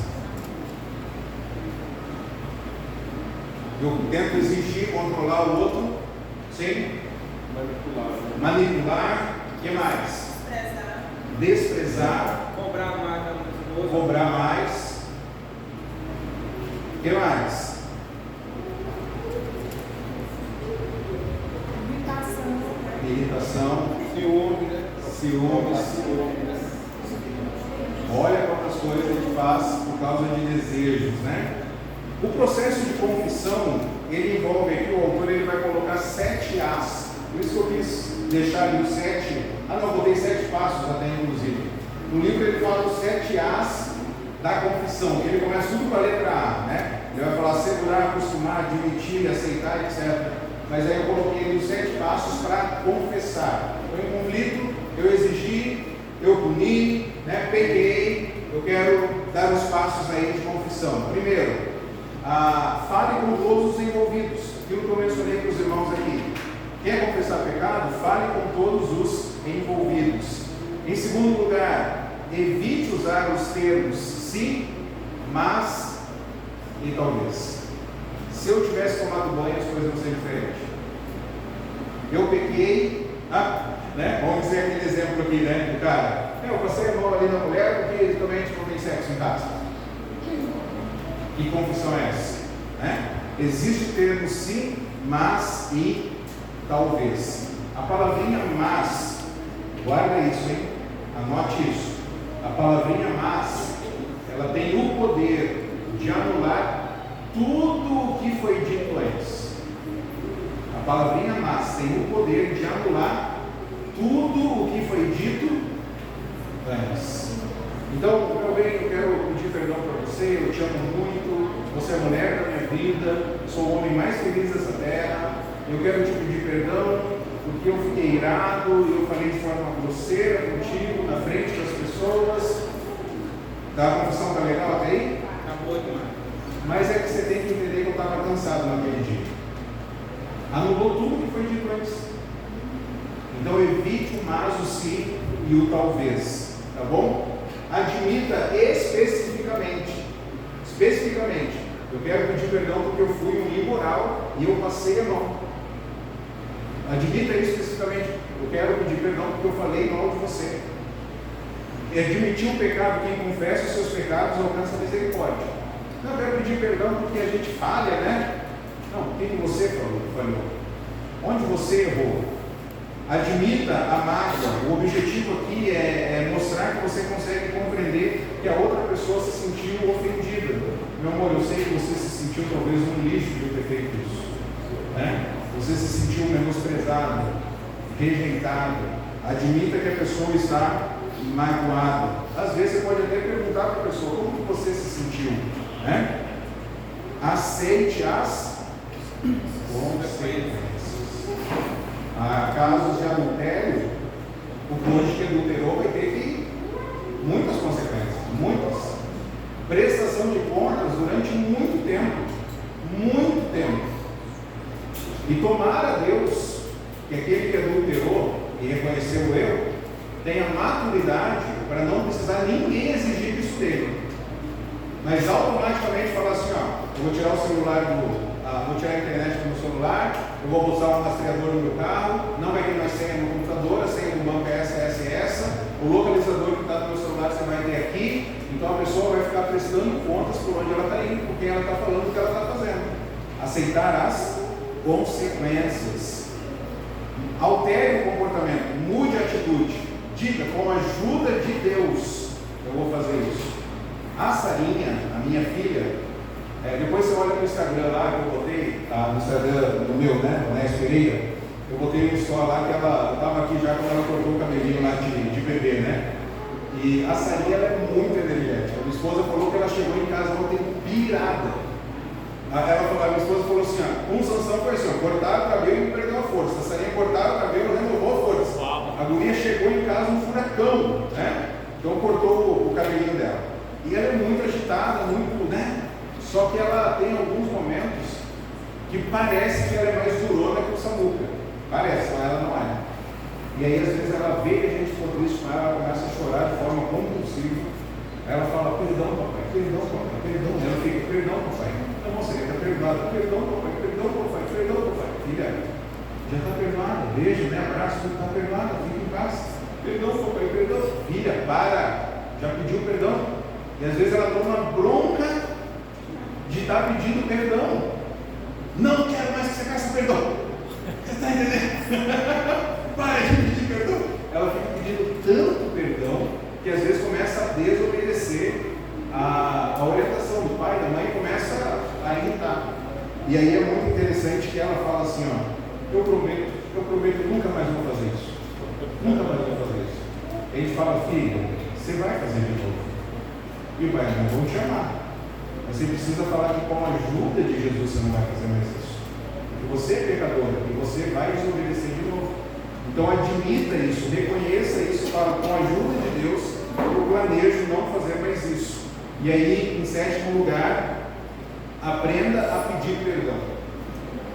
Eu tento exigir, controlar o outro. Sim? Manipular. O que mais? Desprezar. Cobrar mais. O que mais? Irritação. Ciúmes. Olha quantas coisas a gente faz por causa de desejos, né? O processo de confissão, ele envolve aqui, o autor ele vai colocar 7 As. Por isso que eu quis deixar ali os 7. Botei 7 passos até inclusive. No livro ele fala os 7 As da confissão, que ele começa tudo com a letra A, né? Ele vai falar segurar, acostumar, admitir, aceitar, etc. Mas aí eu coloquei ali os 7 passos para confessar. Estou em conflito, eu exigi, eu puni, né? Peguei, eu quero dar os passos aí de confissão. Primeiro, fale com todos os envolvidos, aquilo que eu mencionei para os irmãos aqui. Quer confessar pecado? Fale com todos os envolvidos. Em segundo lugar, evite usar os termos sim, mas e talvez. Se eu tivesse tomado banho, as coisas vão ser diferentes. Eu peguei, né? Vamos dizer aquele exemplo aqui, né? Do cara, eu passei a mão ali na mulher porque também a gente não tem sexo em casa. Que confissão é essa? Né? Existe o termo sim, mas e talvez. A palavrinha mas, guarda isso, hein? Anote isso. A palavrinha mas, ela tem o poder de anular tudo o que foi dito antes. A palavrinha mas tem o poder de anular tudo o que foi dito antes. Então, meu bem, eu quero pedir perdão para você, eu te amo muito, você é a mulher da minha vida, sou o homem mais feliz dessa terra, eu quero te pedir perdão porque eu fiquei irado, eu falei de forma grosseira contigo, na frente das pessoas. A confissão está legal até aí? Tá boa demais. Mas é que você tem que entender que eu estava cansado naquele dia. Anulou tudo que foi dito antes. Então evite o mas, o sim e o talvez. Tá bom? Admita especificamente. Eu quero pedir perdão porque eu fui um imoral e eu passei a mão. Admita especificamente. Eu quero pedir perdão porque eu falei mal de você. Admitir um pecado, quem confessa os seus pecados alcança a misericórdia. Não, eu quero pedir perdão porque a gente falha, né? Não, o que você falhou? Onde você errou? Admita a mágoa. O objetivo aqui é mostrar que você consegue compreender que a outra pessoa se sentiu ofendida. Meu amor, eu sei que você se sentiu talvez um lixo de eu ter feito isso, né? Você se sentiu menosprezado, rejeitado. Admita que a pessoa está magoada. Às vezes você pode até perguntar para a pessoa como que você se sentiu, né? Aceite as consequências. Há casos de adultério, o cônjuge que adulterou vai ter que muitas consequências, muitas. Prestação de contas durante muito tempo. E tomara a Deus que aquele que adulterou e reconheceu o erro tenha maturidade para não precisar ninguém exigir isso dele. Mas automaticamente falar assim, eu vou tirar o celular vou tirar a internet do meu celular, eu vou usar um rastreador no meu carro, não vai ter mais senha no computador, a senha do banco é essa, o localizador que está no meu celular você vai ter aqui, então a pessoa vai ficar prestando contas por onde ela está indo, por quem ela está falando, o que ela está fazendo. Aceitar as consequências. Altere o comportamento, mude a atitude, diga com a ajuda de Deus, eu vou fazer isso. A Sarinha, a minha filha, depois você olha no Instagram lá, que eu botei, no Instagram do meu, né, Onés Pereira, eu botei uma história lá que ela estava aqui já quando ela cortou o cabelinho lá de bebê, né? E a Sarinha, ela é muito energética. Minha esposa falou que ela chegou em casa ontem pirada. A minha esposa falou assim, com o Sansão foi assim, cortaram o cabelo e perdeu a força. A Sarinha cortaram o cabelo e renovou a força. A guria chegou em casa um furacão, né? Então cortou o cabelinho dela. E ela é muito agitada, muito, né? Só que ela tem alguns momentos que parece que ela é mais durona que o Samuca. Parece, mas ela não é. E aí às vezes ela vê que a gente ficou triste com ela, começa a chorar de forma compulsiva. Ela fala, perdão papai, perdão papai, perdão. Ela fica, perdão papai. Então você está perdoada, perdão papai, perdão papai, perdão papai. Filha, já está perdoada, beijo, né? Abraço, tudo está perdoada, fica em paz. Perdão papai, perdão. Filha, para, já pediu perdão. E às vezes ela toma bronca de estar pedindo perdão. Não quero mais que você peça perdão. Você está entendendo? Para de pedir perdão. Ela fica pedindo tanto perdão que às vezes começa a desobedecer a orientação do pai, da mãe, começa a irritar. E aí é muito interessante que ela fala assim, eu prometo nunca mais vou fazer isso. Nunca mais vou fazer isso. A gente fala, filha, você vai fazer de novo. E o pai não vão te amar. Você precisa falar que com a ajuda de Jesus você não vai fazer mais isso. Porque você é pecadora e você vai desobedecer de novo. Então admita isso, reconheça isso, fala com a ajuda de Deus, eu planejo não fazer mais isso. E aí, em sétimo lugar, aprenda a pedir perdão.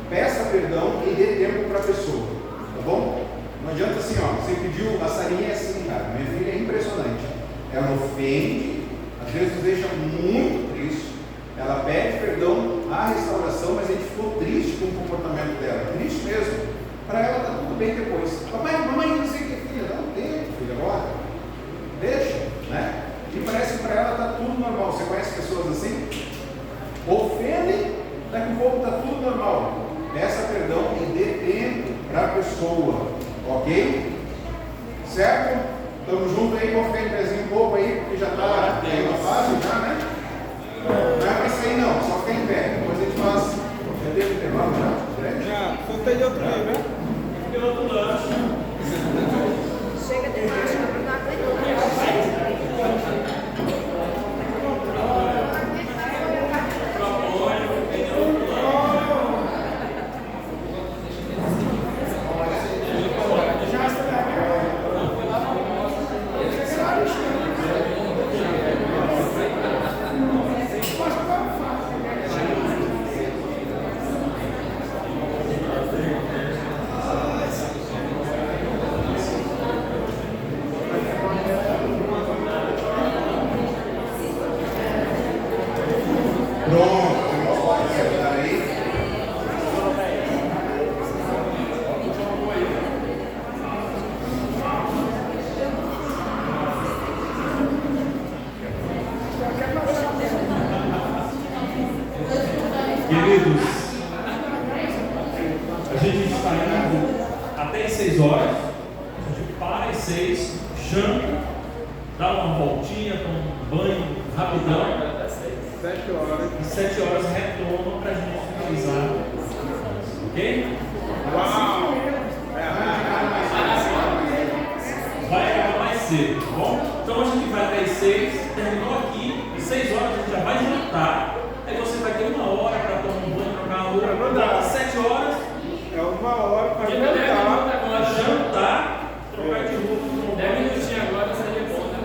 Peça perdão e dê tempo para a pessoa, tá bom? Não adianta assim, você pediu, a Sarinha é assim, cara, minha filha é impressionante. Ela ofende, às vezes nos deixa muito triste. Ela pede perdão à restauração, mas a gente ficou triste com o comportamento dela, triste mesmo. Para ela está tudo bem depois. Papai, mamãe, não sei o que, filha, dá um tempo, filha, agora. Deixa, né? E parece que para ela está tudo normal. Você conhece pessoas assim? Ofendem, daqui a pouco está tudo normal. Peça perdão e dê tempo para a pessoa, ok? Certo? Estamos juntos aí, vamos ficar em pezinho um pouco aí, porque já está aí na fase, já, né? Não é para sair não, só ficar em pé. Depois a gente faz. Já teve intervalo já? Já, só tem outro aí, né? Tem outro lanche. Chega de baixo, não aguento. Queridos, a gente está indo até às 6 horas, a gente para às 6, janta, dá uma voltinha, toma um banho rapidão, 7 horas. e 7 horas retoma para a gente finalizar, ok? Uau! Vai acabar mais cedo, tá bom? Então a gente vai até às 6, terminou aqui, às 6 horas a gente já vai jantar, aí você vai ter 1 hora para tomar um banho, trocar uma roupa, às 7 horas, É 1 hora para jantar, trocar de roupa, 10 minutinhos agora seria bom, né?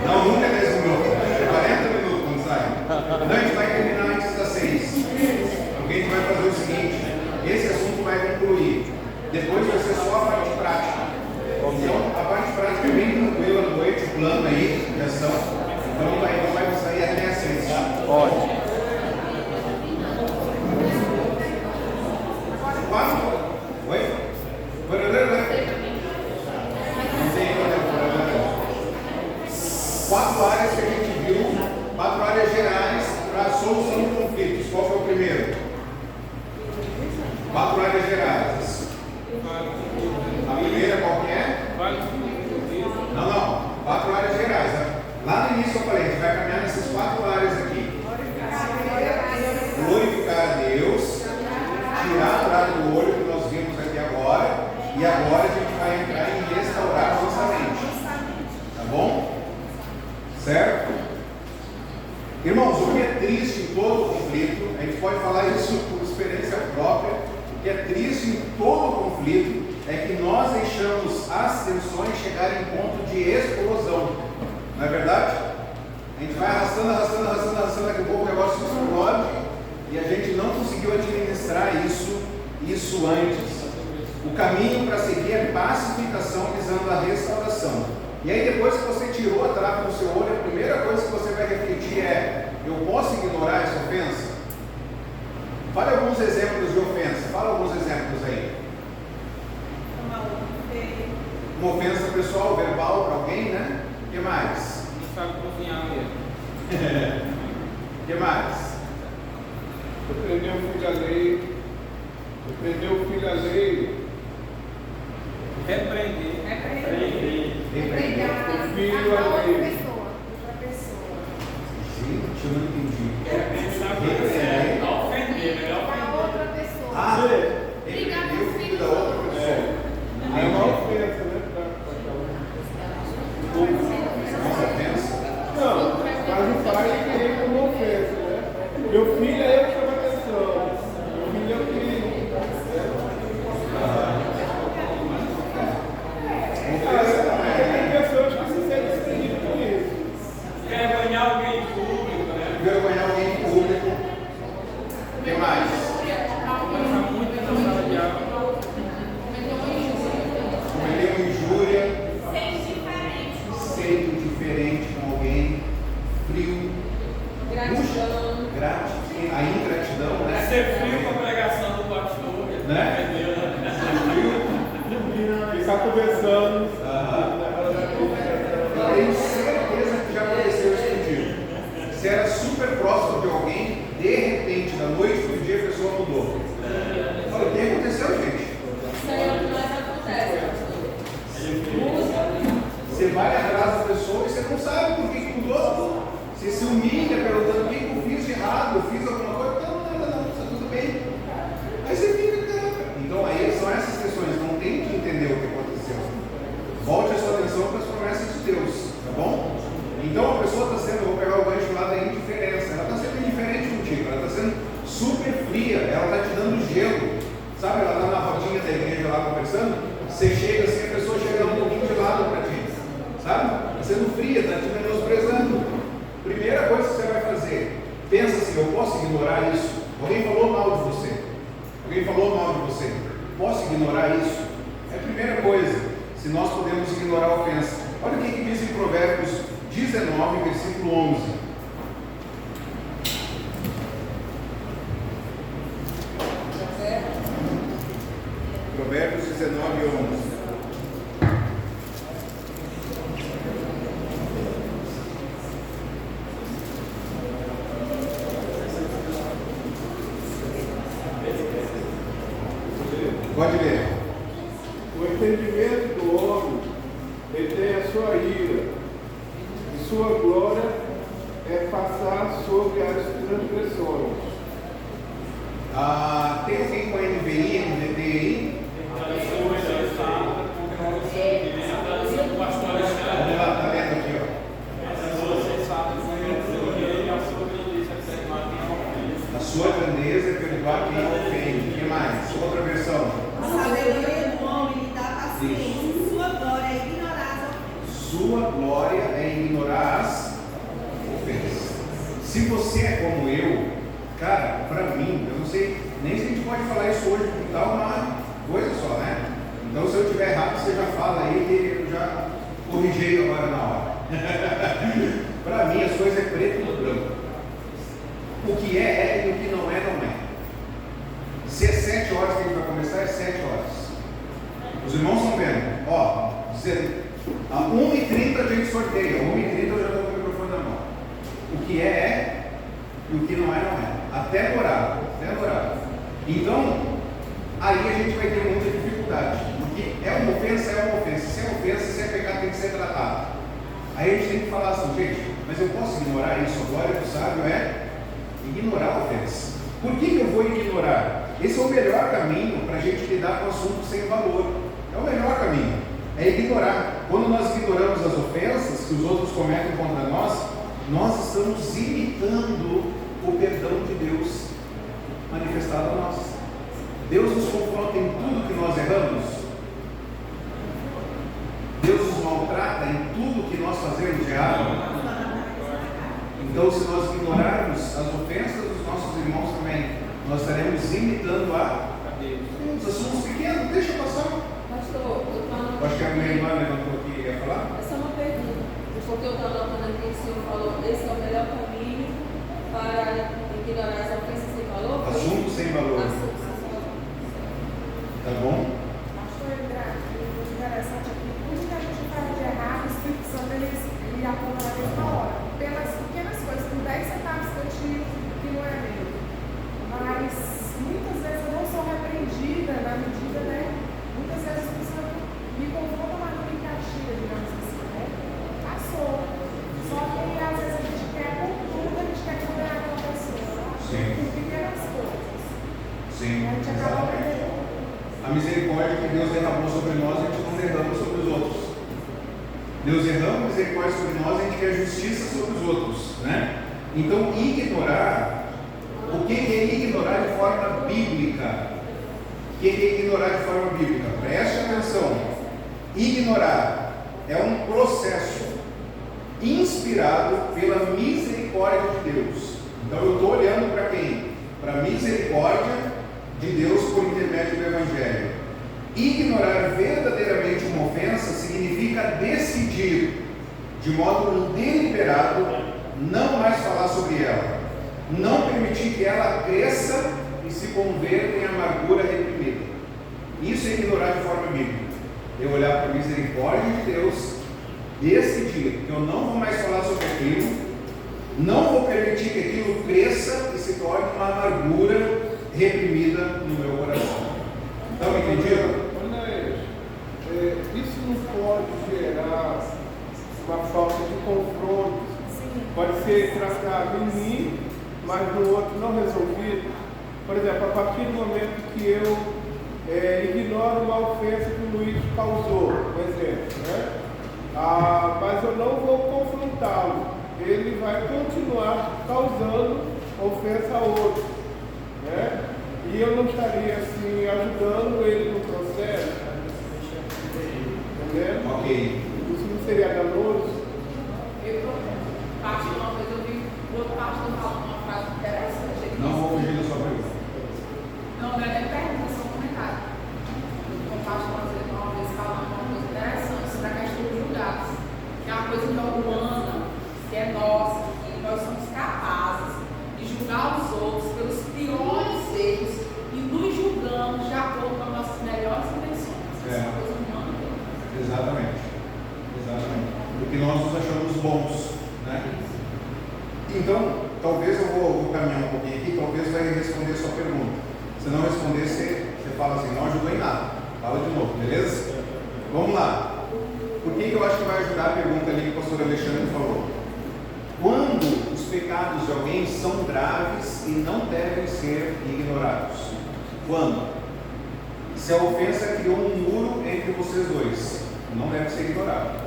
Não, nunca é 10 minutos, é 40 minutos quando sai. Então a gente vai terminar antes das 6. Porque a gente vai fazer o seguinte: esse assunto vai concluir. Depois vai ser só a parte prática. Então a parte prática é bem tranquila à noite, o plano aí, de ação. Então não vai sair até as 6. Pode. Oi? Não sei quatro áreas que a gente viu, 4 áreas gerais para a solução de conflitos. Qual foi o primeiro? 4 áreas gerais. A primeira qual que é? Não, isso que eu falei, a gente vai caminhar nessas 4 áreas aqui. Glorificar a Deus, tirar a prata do olho que nós vimos aqui agora, e agora a gente vai entrar em restaurar a nossa mente. Tá bom? Certo? Irmãos, o que é triste em todo conflito, a gente pode falar isso por experiência própria, o que é triste em todo conflito é que nós deixamos as tensões chegarem em ponto de explosão. Não é verdade? A gente vai arrastando, daqui a pouco o negócio explode e a gente não conseguiu administrar isso antes. O caminho para seguir é pacificação visando a restauração. E aí depois que você tirou a trava do seu olho, a primeira coisa que você vai refletir é: eu posso ignorar essa ofensa? Fale alguns exemplos de ofensa. Fala alguns exemplos aí. Uma ofensa pessoal, verbal para alguém, né? O que mais? Não sabe cozinhar mesmo. O que mais? Repreender o filho alheio. Repreender o filho alheio. Repreender. Repreender. O filho Outra alheio. pessoa. Gente, eu não entendi. Pensar Repreender. que ofender, melhor A outra pessoa. Ah, Brigar com repreender o filho da outra pessoa. É uma ofensa, né? Uma ofensa? Não, mas o pai tem como ofensa, né? Meu filho é eu que chamo a atenção. Meu filho é o que. Tem pessoas que se sentem ofendidas com isso. Envergonhar alguém em público, né? Envergonhar alguém em público. O que mais? Passar muito na sala de aula. Cometer uma injúria. Ser indiferente com alguém. Frio. Gratidão. A ingratidão, É né? ser frio com a pregação do pastor. Né? Entendeu, né? Ficar conversando. Eu tenho certeza que já aconteceu isso contigo. Você era super próximo de alguém, de repente, da noite para o dia, a pessoa mudou. Olha, o que aconteceu, gente? Isso aí é o que mais acontece. Você vai atrás da pessoa e você não sabe por que mudou. Você se humilha perguntando o que eu fiz de errado, eu fiz alguma coisa. Não, está tudo bem. Aí você fica, cara. Então aí são essas questões, não tem que entender o que aconteceu. Volte a sua atenção para as promessas de Deus, tá bom? Então a pessoa está sendo, eu vou pegar o gancho lá da indiferença, ela está sendo indiferente contigo, ela está sendo super fria, ela está te dando gelo, sabe? Ela está na rodinha da igreja lá conversando, você chega assim, a pessoa chega um pouquinho de lado para ti, sabe? Está sendo fria, está te menosprezando. Primeira coisa que você vai fazer, pensa assim: eu posso ignorar isso? Alguém falou mal de você, alguém falou mal de você, posso ignorar isso? É a primeira coisa. Se nós podemos ignorar a ofensa. Olha o que diz em Provérbios 19, versículo 11. Provérbios 19, 11. Pode ler. O entendimento do homem detém a sua ira, e sua glória é passar sobre as transgressões. Tem alguém com a NVI, NVT aí? Vamos lá, tá lendo aqui, ó. A sua grandeza é perdoar quem ofende. O que mais? Outra versão. A sabedoria do homem lhe dá paciência. Sua glória é ignorar as ofensas. Sua glória é ignorar as ofensas. Se você é como eu, cara, pra mim, eu não sei nem se a gente pode falar isso hoje, porque dá uma coisa só, né? Então, se eu estiver errado, você já fala aí que eu já corrigi agora na hora. Pra mim, as coisas é preto e branco. O que é e o que não é, não é. Se é 7 horas que a gente vai começar, é 7 horas. Os irmãos estão vendo, ó, a 1h30 a gente sorteia, a 1h30 eu já estou com o microfone na mão. O que é e o que não é, não é. Até no horário. Então, aí a gente vai ter muita dificuldade. Porque é uma ofensa, Se é ofensa, se é pecado, tem que ser tratado. Aí a gente tem que falar assim, gente, mas eu posso ignorar isso? A glória do sábio é ignorar a ofensa. Por que eu vou ignorar? Esse é o melhor caminho para a gente lidar com assuntos sem valor. É o melhor caminho, é ignorar. Quando nós ignoramos as ofensas que os outros cometem contra nós, nós estamos imitando o perdão de Deus manifestado a nós. Deus nos confronta em tudo que nós erramos. Deus nos maltrata em tudo que nós fazemos de errado. Então, se nós ignorarmos as ofensas dos nossos irmãos também, nós estaremos imitando a Deus. Assuntos pequenos, deixa passar. Pastor, eu estou Acho que a minha irmã levantou aqui e ia falar. Essa é uma pergunta. Porque eu estou anotando aqui, o senhor falou, esse é o melhor caminho para ignorar as ofensas sem valor? Assuntos sem valor. Assuntos sem valor. Tá bom? Pastor, interessante aqui, tudo que a gente faz de errado, o Espírito Santo ele aponta na mesma hora. Pelas pequenas coisas, por 10 centavos que eu tiro, que não é meu. Mas muitas vezes eu não sou repreendida na medida, né? Muitas vezes o Espírito Santo me confronta, mas não me castiga, digamos assim, né? Passou. Só que às vezes a gente quer por tudo, a gente quer condenar aquela pessoa. Sim. Por pequenas coisas. Sim. A gente acaba perdendo. A misericórdia que Deus derramou sobre nós, a gente não derrama sobre os outros. Deus derrama misericórdia sobre nós, a gente quer justiça sobre os outros, né? Então, ignorar, o que é ignorar de forma bíblica? O que é ignorar de forma bíblica? Preste atenção. Ignorar é um processo inspirado pela misericórdia de Deus. Então, eu estou olhando para quem? Para a misericórdia de Deus por intermédio do Evangelho. Ignorar verdadeiramente uma ofensa significa decidir, de modo deliberado, não mais falar sobre ela, não permitir que ela cresça e se converta em amargura reprimida. Isso é ignorar de forma bíblica. Eu olhar para a misericórdia de Deus, decidir que eu não vou mais falar sobre aquilo, não vou permitir que aquilo cresça e se torne uma amargura reprimida no meu coração. Então, entendido? Isso não pode gerar uma falta de confronto. Sim. Pode ser tratado em mim, mas no outro não resolvido. Por exemplo, a partir do momento que eu ignoro uma ofensa que o Luiz causou, por exemplo, né? Mas eu não vou confrontá-lo. Ele vai continuar causando ofensa a outro, né? E eu não estaria assim ajudando ele no processo. Entendeu? Ok. Isso não seria danoso? Pastor, uma vez eu vi o outro pastor falando uma frase interessante. Não vou fugir da sua pergunta. Não é nem pergunta, é só um comentário. O pastor uma vez falando uma coisa interessante sobre a questão dos julgados. Que é uma coisa tão humana, que é nossa, que nós somos capazes de julgar os outros pelos piores erros e nos julgamos de acordo com as nossas melhores intenções. Isso é uma coisa humana. Exatamente. Porque nós nos achamos bons, né? Então, talvez eu vou caminhar um pouquinho aqui, talvez vai responder a sua pergunta. Se não responder, você fala assim, não ajudou em nada. Fala de novo, beleza? Vamos lá. Por que eu acho que vai ajudar a pergunta ali que o pastor Alexandre falou? Quando os pecados de alguém são graves e não devem ser ignorados? Quando? Se a ofensa criou um muro entre vocês dois, não deve ser ignorado.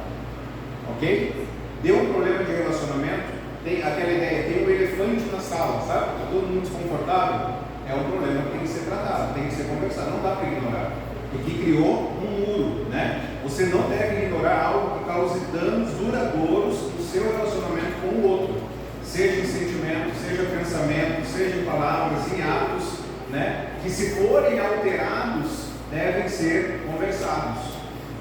Ok? Deu um problema de relacionamento, tem aquela ideia, tem um elefante na sala, sabe? Está todo mundo desconfortável. É um problema que tem que ser tratado, tem que ser conversado, não dá para ignorar. Porque criou um muro, né? Você não deve ignorar algo que cause danos duradouros no seu relacionamento com o outro, seja em sentimento, seja em pensamento, seja em palavras, em atos, né? Que se forem alterados, devem ser conversados,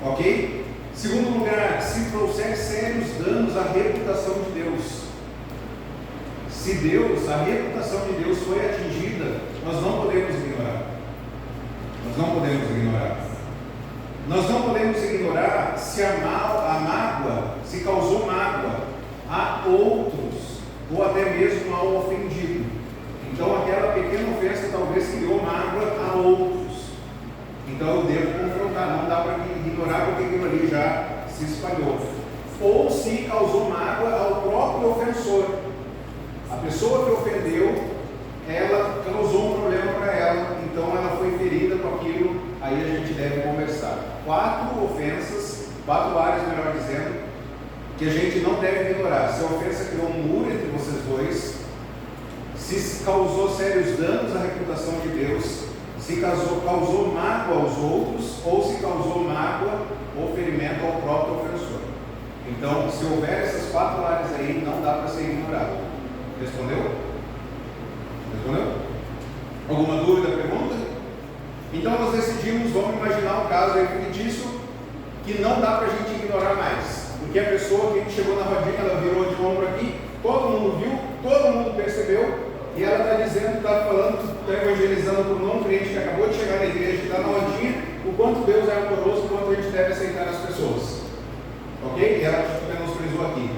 ok? Segundo lugar, se trouxer sérios danos à reputação de Deus. Se a reputação de Deus foi atingida, nós não podemos ignorar. Nós não podemos ignorar se a mágoa, se causou mágoa a outros, ou até mesmo ao ofendido. Então aquela pequena ofensa talvez criou mágoa a outros. Então eu devo confrontar, não dá para ignorar porque aquilo ali já se espalhou. ou se causou mágoa ao próprio ofensor. A pessoa que ofendeu, ela causou um problema para ela, então ela foi ferida com aquilo, aí a gente deve conversar. 4 ofensas, 4 áreas, melhor dizendo, que a gente não deve ignorar. Se a ofensa criou um muro entre vocês dois, se causou sérios danos à reputação de Deus, se causou mágoa aos outros, ou se causou mágoa ou ferimento ao próprio ofensor. Então, se houver essas 4 áreas aí, não dá para ser ignorado. Respondeu? Respondeu? Alguma dúvida, pergunta? Então nós decidimos, vamos imaginar um caso aí fictício, que não dá para a gente ignorar mais. Porque a pessoa que chegou na rodinha, ela virou de ombro aqui, todo mundo viu, todo mundo percebeu, e ela está dizendo, está falando, está evangelizando para um não crente que acabou de chegar na igreja, que está na rodinha, o quanto Deus é amoroso, o quanto a gente deve aceitar as pessoas. Ok? E ela menosprezou aqui.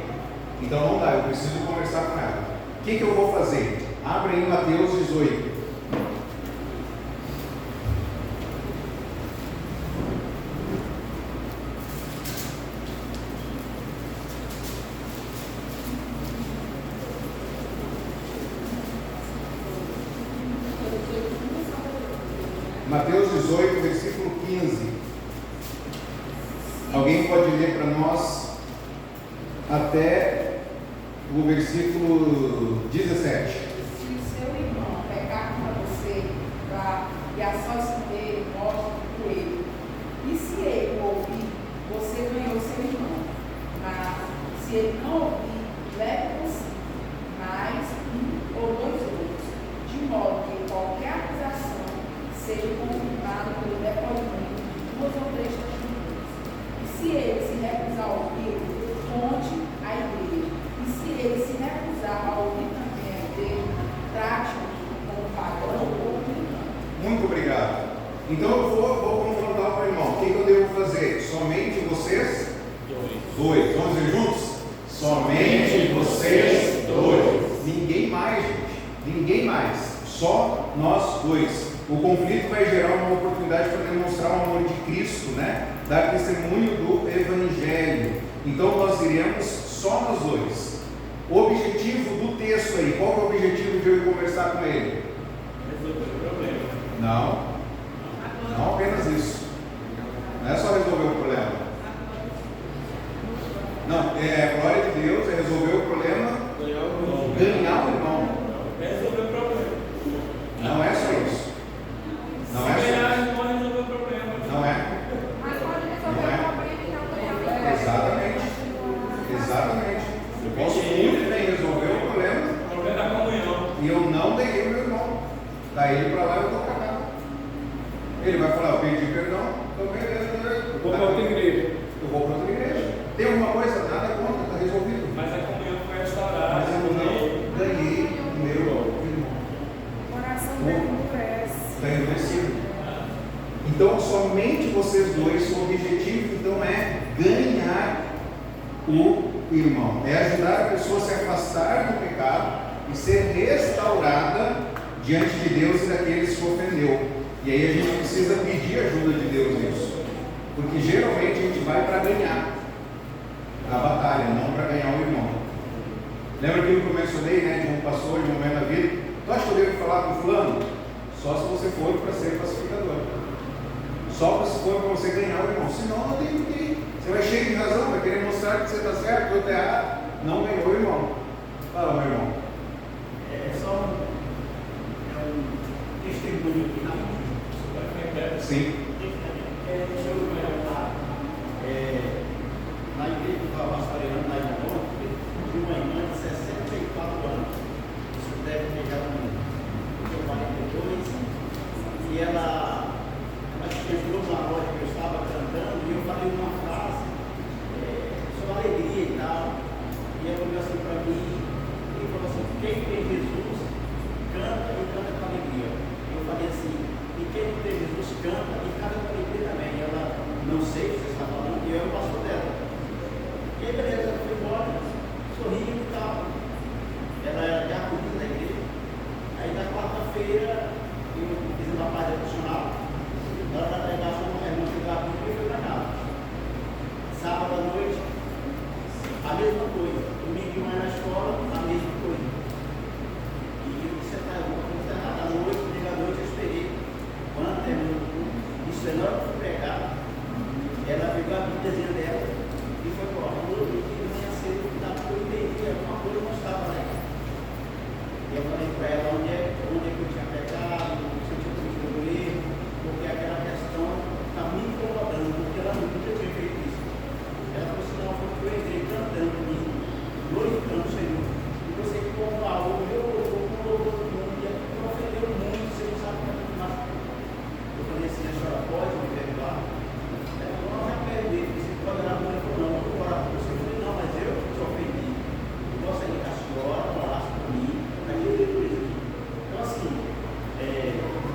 Então não dá, eu preciso conversar com ela. O que eu vou fazer? Abre em Mateus 18. Mateus 18, versículo 15. Alguém pode ler para nós até o versículo 17. Se o seu irmão pecar contra você, vá e a sós com ele, mostre com ele. E se ele o ouvir, você ganhou seu irmão. Mas se ele não ouvir, leve consigo mais 1 ou 2 outros, de modo que qualquer acusação seja confirmada pelo depoimento de 2 ou 3 testemunhas. E se ele se recusar a ouvir, conte à igreja. E se ele se recusar a ouvir também a igreja, trate-o como pagão ou cristão. Muito obrigado. Então eu vou confrontar com o irmão. O que eu devo fazer? Somente vocês? 2. Vamos ver juntos? Somente vocês 2. Ninguém mais, gente. Ninguém mais. Só nós 2. O conflito vai gerar uma oportunidade para demonstrar o amor de Cristo, né? Dar testemunho do Evangelho. Então nós iremos só nós 2. O objetivo do texto aí, qual é o objetivo de eu ir conversar com ele? Resolver o problema. Não apenas isso. Não é só resolver o problema. Não, glória de Deus, é resolver o problema, ganhar o irmão. Resolver o problema. Não é só isso. Não é só isso. Não resolver o problema. Não é. Mas pode resolver o problema e não ganhar o irmão. Exatamente. Eu posso muito bem resolver o problema O problema é da comunhão. e eu não ganhei o meu irmão. Daí ele para lá e eu estou para cá. Ele vai falar, eu pedi perdão, então beleza. Eu vou para outra igreja. Eu vou para outra igreja. Tem alguma coisa? Nada contra, está resolvido. Mas a comunhão foi restaurada. Mas eu não ganhei o meu irmão. O coração dele endurece. Está endurecido. Então, somente vocês 2, o objetivo então é ganhar o irmão. É ajudar a pessoa a se afastar do pecado e ser restaurada diante de Deus e daqueles que ofendeu. E aí a gente precisa pedir ajuda de Deus nisso. Porque geralmente a gente vai para ganhar a batalha, não para ganhar o irmão. Lembra aquilo que eu mencionei, né, de um pastor, de um momento da vida? Tu acha que eu devo falar com o fulano? Só se você for para ser pacificador. Só se for para você ganhar o irmão. Senão não tem ninguém. Você vai cheio de razão, vai querer mostrar que você está certo, que eu estou errado. Não ganhou o irmão. Fala, meu irmão. É só um testemunho aqui na Sim. deixa eu perguntar. Na igreja que eu estava pastoreando lá em Monte, tinha uma irmã de 64 anos. Você deve pegar um 42. E ela entrou na loja que eu estava cantando e eu falei uma frase sobre alegria e tal. E ela olhou assim para mim e falou assim: quem tem Jesus canta e canta com alegria. Eu falei assim: e quem tem Jesus canta e canta com alegria também. E ela, não sei o que você está falando, e eu era o pastor dela. E aí, beleza, ela foi embora, sorrindo e tal. Ela era diaconisa da igreja. Aí na quarta-feira eu fiz uma parte adicional. Na hora da pregação, a irmã chegou a Bíblia e foi para casa. Sábado à noite, a mesma coisa. Domingo de manhã na escola, a mesma coisa. E você está à noite, chega à noite, eu esperei. Quando terminou tudo, isso é na hora que eu fui pregar, ela pegou a Bíblia dela e foi para o rua e que vinha cedo, eu entendi, alguma coisa não estava lá. E eu falei para ela onde é que eu tinha pecado, se eu tinha cometido erro, porque aquela questão está me incomodando, porque ela nunca tinha feito isso. Ela falou assim, não, porque eu entrei cantando e glorificando o Senhor. E você que comparou o meu louvor com o louvor do mundo, e aquilo ofendeu muito, você não sabe como mais. Eu falei assim, a senhora pode me perdoar? Ela falou, não, já perdi. Você pode orar por mim? Eu falei, não, eu vou orar por você. Eu falei, não, mas eu te ofendi. Eu gosto de que a senhora orasse por mim, para que eu dê por isso aqui. Então, assim,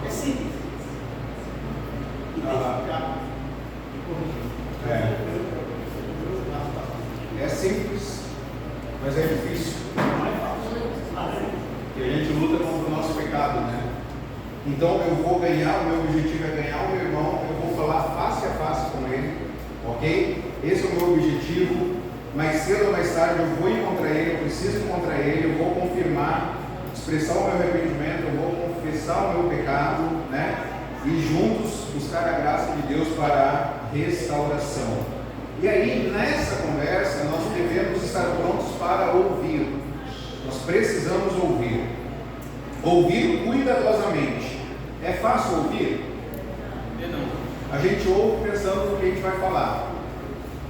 é simples. Identificar e corrigir. É simples, mas é difícil. E a gente luta contra o nosso pecado, né? Então eu vou ganhar, o meu objetivo é ganhar o meu irmão, eu vou falar face a face com ele, ok? Esse é o meu objetivo. Mais cedo ou mais tarde eu vou encontrar ele, eu preciso encontrar ele, eu vou confirmar, expressar o meu arrependimento, eu vou confessar o meu pecado, né? E juntos buscar a graça de Deus para a restauração. E aí, nessa conversa, nós devemos estar prontos para ouvir. Nós precisamos ouvir. Ouvir cuidadosamente. É fácil ouvir? Não. A gente ouve pensando no que a gente vai falar.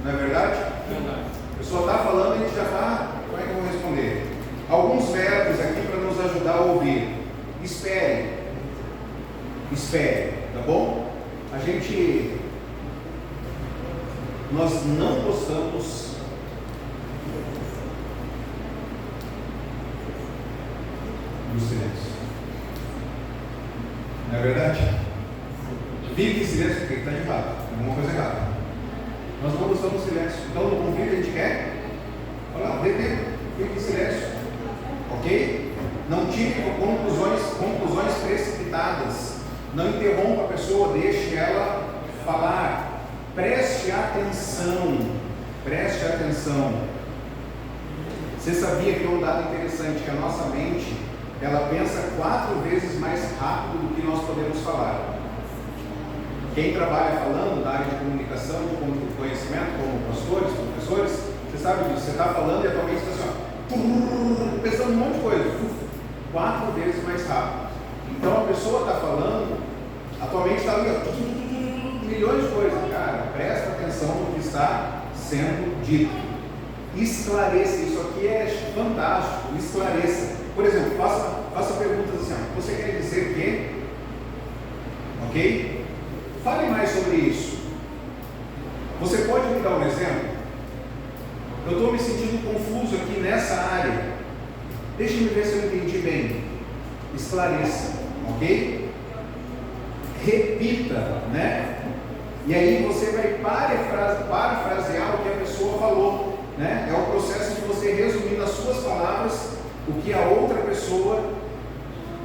Não é verdade? Verdade. A pessoa está falando e a gente já está. Como é que eu vou responder? Alguns verbos aqui para nos ajudar a ouvir. Espere. Espere, tá bom? Nós não gostamos do silêncio. Não é verdade? Fique em silêncio porque está de errado, tem alguma coisa errada. Nós não gostamos do silêncio. Então no conflito a gente quer falar, dê tempo, fique em silêncio. Ok? Não tire conclusões precipitadas. Não interrompa a pessoa, deixe ela falar. Preste atenção. Preste atenção. Você sabia que é um dado interessante, que a nossa mente, ela pensa 4 vezes mais rápido do que nós podemos falar. Quem trabalha falando na área de comunicação, de conhecimento, como pastores, professores, você sabe disso. Você está falando e a tua mente está assim, ó, pensando um monte de coisa. 4 vezes mais rápido. Então a pessoa está falando, a tua mente está ali, ó, milhões de coisas. Cara, presta atenção no que está sendo dito. Esclareça, isso aqui é fantástico, esclareça. Por exemplo, faça perguntas assim, ó, você quer dizer que? Ok? Fale mais sobre isso. Você pode me dar um exemplo? Eu estou me sentindo confuso aqui nessa área. Deixe-me ver se eu entendi bem. Esclareça, ok? Repita, né? E aí você vai parafrasear o que a pessoa falou, né? É o processo de você resumir nas suas palavras o que a outra pessoa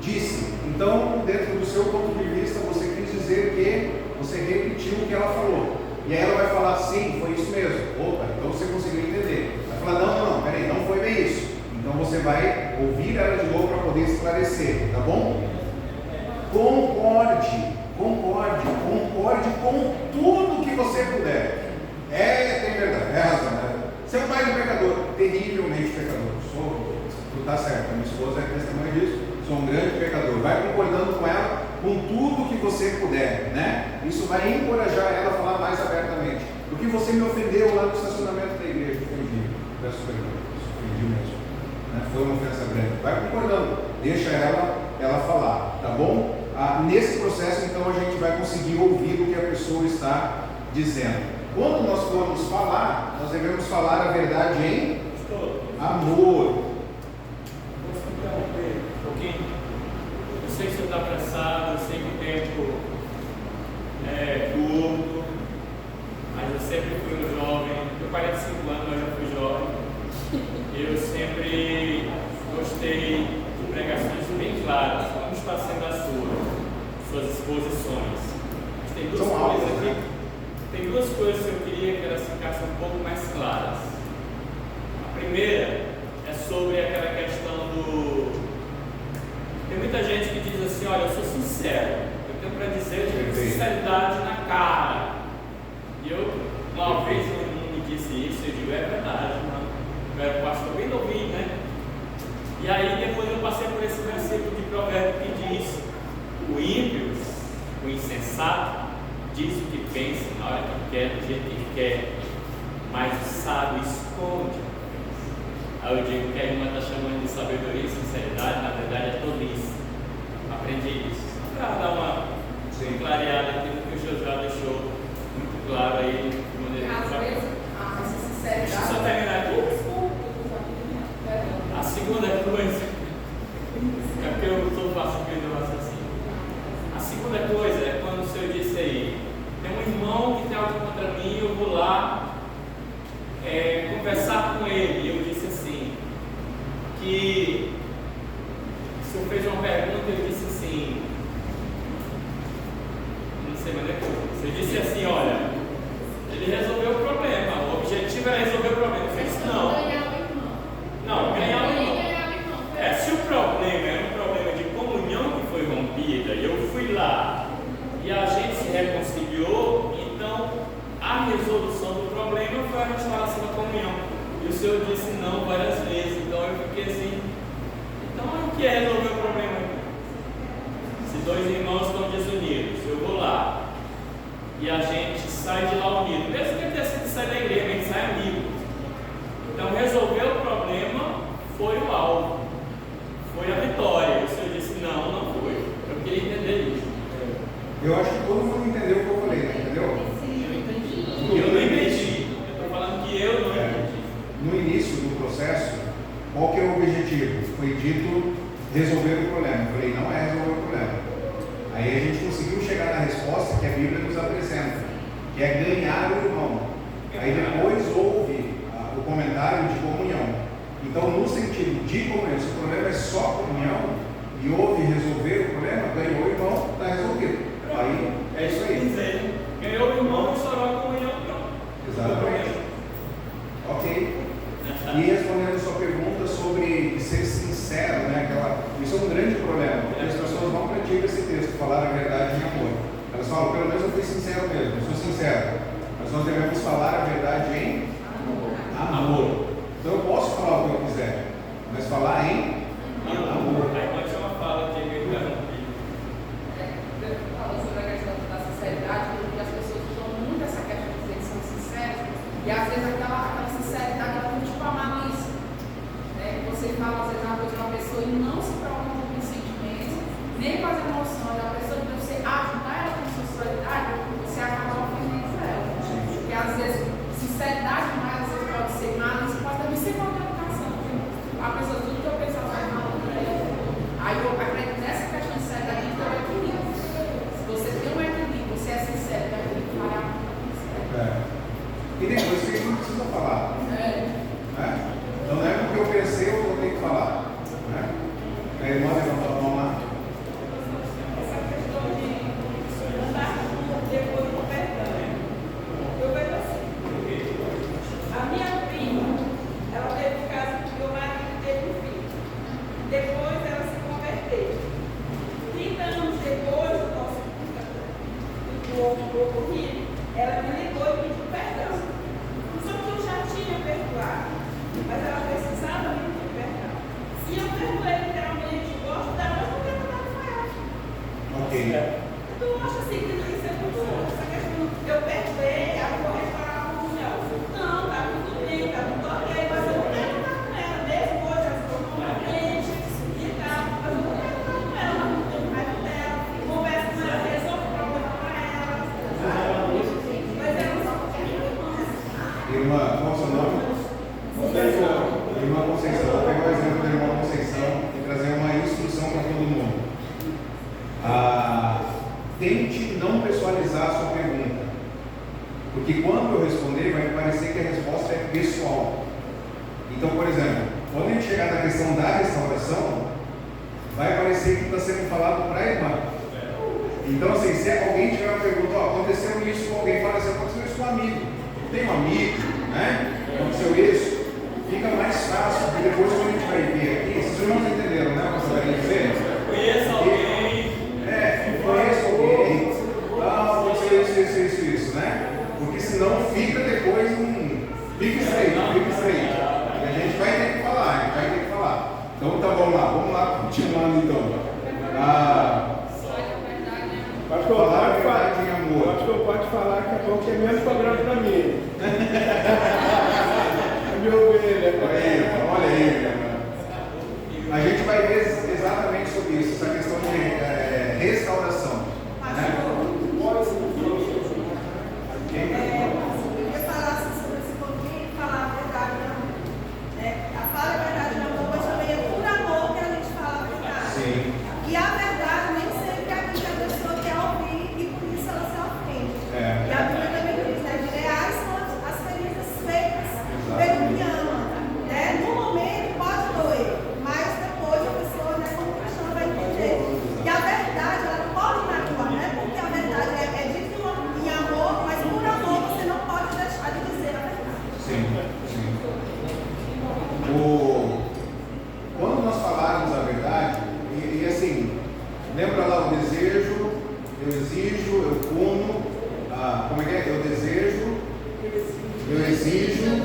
disse. Então, dentro do seu ponto de vista, você quis dizer que você repetiu o que ela falou. E aí ela vai falar, sim, foi isso mesmo. Opa, então você conseguiu entender. Vai falar, não, peraí, não foi bem isso. Então você vai ouvir ela de novo para poder esclarecer, tá bom? Concorde com tudo que você puder. Tem verdade, é razão, né? Seu pai é um pecador, terrivelmente pecador. Tu tá certo, a minha esposa é testemunha disso. Sou um grande pecador. Vai concordando com ela com tudo que você puder, né? Isso vai encorajar ela a falar mais abertamente. Porque você me ofendeu lá no estacionamento da igreja. Peço perdão, ofendi mesmo. Né? Foi uma ofensa grande. Vai concordando, deixa ela falar, tá bom? Nesse processo, então, a gente vai conseguir ouvir o que a pessoa está dizendo. Quando nós formos falar, nós devemos falar a verdade em amor. Posso interromper um pouquinho? Eu sei que você está apressado, eu sei que o tempo é curto, mas eu sempre fui um jovem, eu 45 anos, mas já fui jovem. Eu sempre gostei de pregações bem claras, como está sendo a suas exposições. Tem duas coisas que eu queria que elas ficassem um pouco mais claras. sincero. Eu tenho para dizer, eu tenho sinceridade na cara. E eu, uma vez, um irmão me disse isso, eu digo, é verdade, mano. Eu era pastor bem novinho, né? E aí depois eu passei por esse versículo de Provérbio que diz: o ímpio, o insensato, diz o que pensa na hora que quer, do jeito que quer, mas o sábio esconde. Aí eu digo que a irmã está chamando de sabedoria e sinceridade, na verdade é tolice. Aprendi isso. Só para dar uma clareada aqui no que o Senhor já deixou muito claro aí. De maneira Às vezes, essa sinceridade. Deixa eu só terminar aqui. A segunda coisa, é porque eu estou fazendo o raciocínio. A segunda coisa é quando o Senhor disse aí: tem um irmão que tem algo contra mim, eu vou lá conversar com ele. E eu disse assim: que o Senhor fez uma pergunta, eu disse assim, não sei mais é que você disse assim: olha, ele resolveu o problema, o objetivo era resolver o problema. Eu disse: não, ganhar o irmão. Se o problema era um problema de comunhão que foi rompida, e eu fui lá e a gente se reconciliou, então a resolução do problema foi a restauração da comunhão. E o Senhor disse não várias vezes, então eu fiquei assim. Então o que é resolver o problema? Se dois irmãos estão desunidos, eu vou lá e a gente sai de lá unido, mesmo que ele tenha sido sair da igreja, a gente sai amigo. Então resolver o problema foi o alvo, foi a vitória. O Senhor disse não, não foi. Eu queria entender isso. Eu acho que todo mundo entendeu o que eu falei, entendeu? Eu entendi. Eu não entendi. Eu estou falando que eu não entendi. No início do processo, qual que é o objetivo? Foi dito resolver o problema. Eu falei, não é resolver o problema. Aí a gente conseguiu chegar na resposta que a Bíblia nos apresenta, que é ganhar o irmão. Aí depois houve o comentário de comunhão. Então, no sentido de comunhão, se o problema é só comunhão e houve resolver o problema, ganhou o irmão, está resolvido. Aí é isso aí. Ganhou o irmão, restaurou a comunhão, pronto. Exatamente. Ok. E respondendo a sua pergunta sobre ser sincero, né? Isso é um grande problema, porque as pessoas não praticam esse texto, falar a verdade em amor. Elas falam, pelo menos eu fui sincero mesmo, eu sou sincero. Mas nós devemos falar a verdade em amor. Então eu posso falar o que eu quiser, mas falar em amor. Aí pode ser uma fala que eu interrompi. Falando sobre a questão da sinceridade, porque as pessoas usam muito essa questão de dizer que são sinceras, e às vezes aquela sinceridade ela tem tipo a malícia. Né? Você fala às vezes uma coisa de uma pessoa e não se preocupa com os sentimentos, nem com as emoções da pessoa, de você ajudar ela com sensualidade, você acaba ofendendo ela. Porque às vezes sinceridade mais, às vezes pode ser malícia, pode também ser qualquer educação. A pessoa, tudo que eu pensava vai mal para ela. Aí eu acredito nessa questão de sinceridade que é o equilíbrio. Se você tem um equilíbrio, você é sincero, vai ter que falar E depois você não precisa falar. Né? Então não é porque eu pensei eu vou ter que falar. Né? A irmã levantou a mão lá. Essa questão de andar depois do perdão. Eu vejo assim. A minha prima, ela teve um caso que o marido teve um filho. Depois ela se converteu. 30 anos depois do nosso ocorrido, ela me ligou e pediu perdão. Só que eu já tinha perdoado, mas ela precisava me pedir perdão. E eu perdoei literalmente, gosto dela, mas não quero nada com ela. Ok. Tu acha assim que isso é muito bom? Essa questão, eu perdoei, ela vou restaurar a comunhão. Não, tá tudo bem, tá tudo ok, mas eu não quero nada com ela. Mesmo hoje ela ficou com a gente e tal, mas eu não quero nada com ela, mas não tenho raiva dela. Conversa com ela, resolve o problema pra ela. Mas ela só quer Irmã, qual é o seu nome? Irmã Conceição. Vou pegar o exemplo da irmã Conceição e trazer uma instrução para todo mundo. Tente não pessoalizar a sua pergunta. Porque quando eu responder, vai parecer que a resposta é pessoal. Então, por exemplo, quando a gente chegar na questão da restauração, vai parecer que está sendo falado para a irmã. Então, assim, se alguém tiver uma pergunta, aconteceu isso com alguém, fala assim, aconteceu isso com um amigo. Tem um amigo, né? Aconteceu isso. Fica mais fácil, porque depois quando a gente vai ver aqui, vocês não entenderam, né? O que você vai dizer? Conheça alguém. né? Porque senão fica depois fica estreito. E a gente vai ter que falar, Então tá, vamos lá, continuando então. Pastor, Falar a pode verdade falar. em amor. Pastor, pode falar que é bom que é menos programa para mim. É minha ovelha. Olha aí. A gente vai ver exatamente sobre isso, essa questão de restauração. Né? Eu ia falar sobre esse pouquinho, falar a verdade, não. Fala a verdade, não, mas também é por amor que a gente fala a verdade. Sim. E a verdade nem sempre é aquilo que a pessoa quer ouvir e por isso ela se ofende. E a Bíblia também diz, né? Que reais são as feridas feitas pelo que ama. Né? No momento pode doer, mas depois a pessoa, né, como cristã, vai entender. E a verdade, ela não pode magoar, né? Porque a verdade é dita em amor, mas por amor você não pode deixar de dizer a verdade. Sim. Quando nós falarmos a verdade, e assim, lembra lá o desejo, eu exijo, eu puno, como é que é? Eu desejo, eu exijo,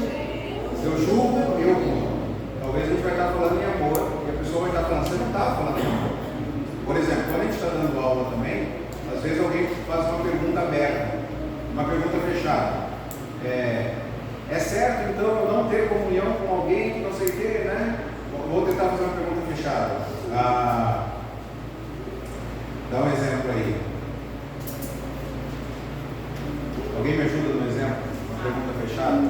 eu julgo e eu puno. Talvez a gente vai estar falando em amor, e a pessoa vai estar falando, você não está falando em amor. Por exemplo, quando a gente está dando aula também, às vezes alguém faz uma pergunta aberta, uma pergunta fechada. É certo então eu não ter comunhão com alguém que não sei o que, né? Vou tentar fazer uma pergunta fechada. Dá um exemplo aí. Alguém me ajuda no exemplo? Uma pergunta fechada?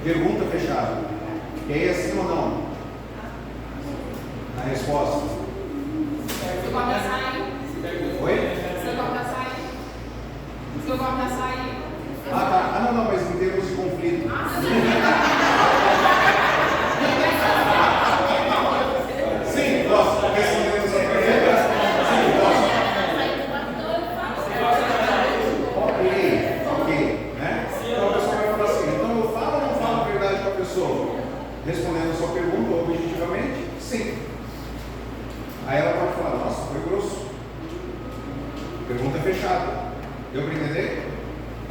Pergunta fechada. E aí é sim ou não? Na resposta. Você gosta de açaí? Oi? Você gosta de açaí? Você gosta de açaí? Tá. Não, mas em termos de conflito. Sim, posso. Respondendo a sua pergunta. Sim, posso. Ok, né? Então a pessoa vai falar assim, então eu falo ou não falo a verdade com a pessoa? Respondendo a sua pergunta objetivamente, sim. Aí ela pode falar, nossa, foi grosso. Pergunta fechada. Deu para entender?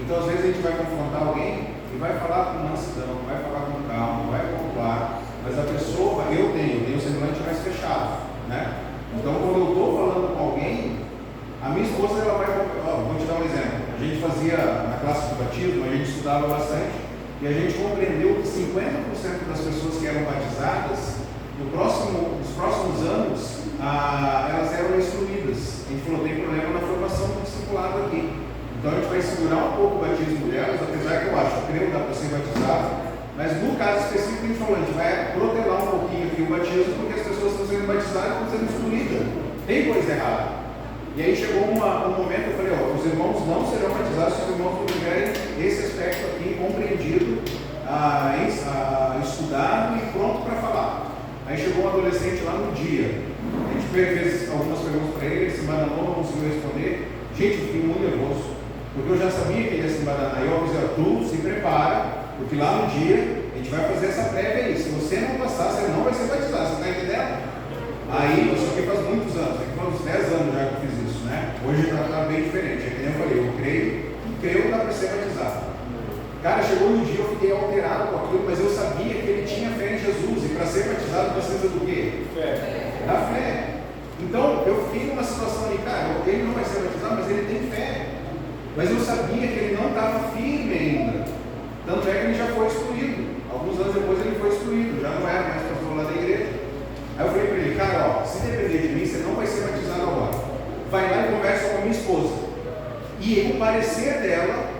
Então às vezes a gente vai confrontar alguém e vai falar com mansidão, vai falar com calma, vai pontuar, mas a pessoa, eu tenho o semblante mais fechado, né? Então quando eu estou falando com alguém, a minha esposa ela vai, vou te dar um exemplo. A gente fazia na classe de batismo, a gente estudava bastante e a gente compreendeu que 50% das pessoas que eram batizadas nos próximos anos elas eram excluídas. A gente falou, tem problema na formação do discipulado aqui. Então a gente vai segurar um pouco o batismo delas, apesar que eu creio que dá para ser batizado, mas no caso específico a gente falou, a gente vai protelar um pouquinho aqui o batismo, porque as pessoas estão sendo batizadas e estão sendo excluídas. Tem coisa errada. E aí chegou um momento, eu falei, os irmãos não serão batizados se os irmãos não tiverem esse aspecto aqui compreendido, estudado e pronto para falar. Aí chegou um adolescente lá no dia, a gente fez algumas perguntas para ele se embananou, não conseguiu responder. Gente, eu fiquei muito nervoso, porque eu já sabia que ele ia se embananar. Aí eu avisei, tu se prepara, porque lá no dia a gente vai fazer essa prévia aí. Se você não passar, você não vai ser batizado, você está entendendo? Aí, isso aqui faz muitos anos, aqui faz uns 10 anos já que eu fiz isso, né? Hoje já está bem diferente, é que nem eu falei, eu creio que dá para ser batizado. Cara, chegou no dia, eu fiquei alterado com aquilo, mas eu sabia que ele tinha fé em Jesus, e para ser batizado precisa do quê? Fé. Da fé. Então, eu fiquei numa situação ali, cara, ele não vai ser batizado, mas ele tem fé. Mas eu sabia que ele não estava firme ainda. Tanto é que ele já foi excluído. Alguns anos depois ele foi excluído, já não era mais pastor lá da igreja. Aí eu falei para ele, cara, se depender de mim, você não vai ser batizado agora. Vai lá e conversa com a minha esposa. E o parecer dela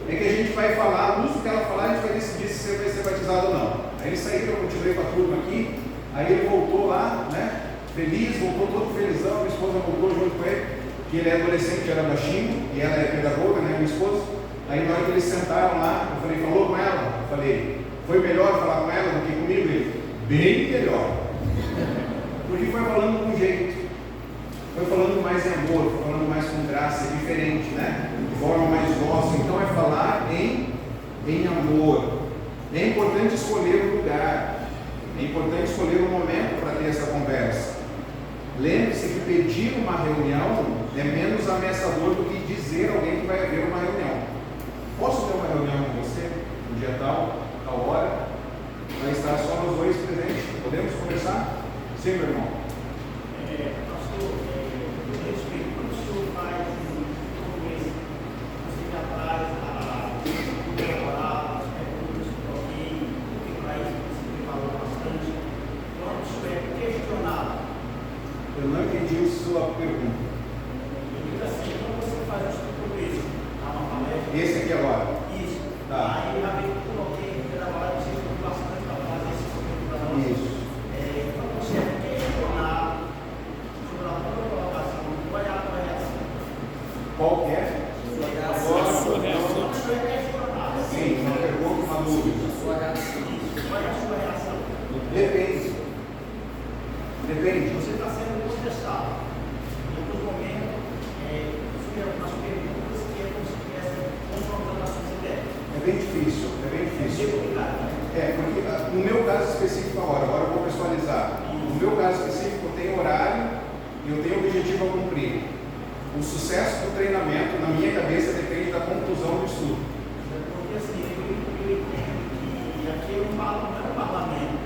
é que a gente vai falar, no uso que ela falar, a gente vai decidir se você vai ser batizado ou não. Aí ele saiu, eu continuei com a turma aqui, aí ele voltou lá, né? Feliz, voltou todo felizão, minha esposa voltou junto com ele, que ele é adolescente, era baixinho, e ela é pedagoga, né, minha esposa. Aí na hora que eles sentaram lá, eu falei, falou com ela? Eu falei, foi melhor falar com ela do que comigo? Ele, bem melhor. Porque foi falando com jeito, foi falando mais em amor, foi falando mais com graça, é diferente, né? De forma mais dócil. Então é falar em amor. É importante escolher o lugar, é importante escolher o momento para ter essa conversa. Lembre-se que pedir uma reunião é menos ameaçador do que dizer a alguém que vai haver uma reunião. Posso ter uma reunião com você, no dia tal, tal hora, vai estar só nós dois presentes. Podemos conversar? Sim, meu irmão. Pastor, eu respeito quando o senhor faz um mês, você já traz a orar, as perguntas que alguém, porque para isso você falou bastante. Quando o senhor é questionado, Eu não entendi a sua pergunta. eu digo assim, quando você faz um compromisso, dá uma palestra. Esse aqui agora. Isso. Tá. Aí já veio com alguém que trabalha, você tem bastante para fazer esse compromisso para nós. Isso. Quando você é questionado sobre a tua colocação, qual é a tua reação? Qual que é? Quando você é questionado, Sim, uma pergunta, uma dúvida. qual é a sua reação? Depende. Depende. Você está sendo contestado. Em alguns momentos, surgem algumas perguntas que é como se estivesse confrontando as suas ideias. É bem difícil, é bem difícil. Complicado, né? Porque no meu caso específico agora eu vou pessoalizar. No meu caso específico eu tenho horário e eu tenho objetivo a cumprir. O sucesso do treinamento, na minha cabeça, depende da conclusão do estudo. Porque assim, eu entendo que aqui não é um parlamento.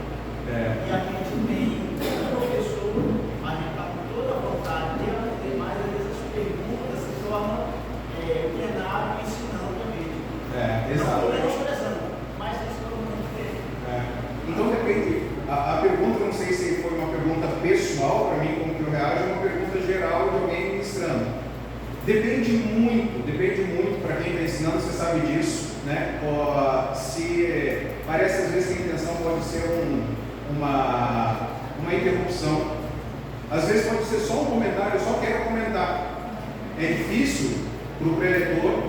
E a gente tem um professor, a gente está com toda a vontade de ter mais essas perguntas se tornam plenário e ensinando também. Não Exato. estou nem expressando, mas isso todo mundo tem. Então depende. A pergunta, não sei se foi uma pergunta pessoal para mim, como que eu reajo, é uma pergunta geral de alguém ministrando. Depende muito para quem está ensinando, você sabe disso, né? Se parece às vezes que a intenção pode ser uma interrupção. Às vezes pode ser só um comentário, eu só quero comentar. É difícil para o preletor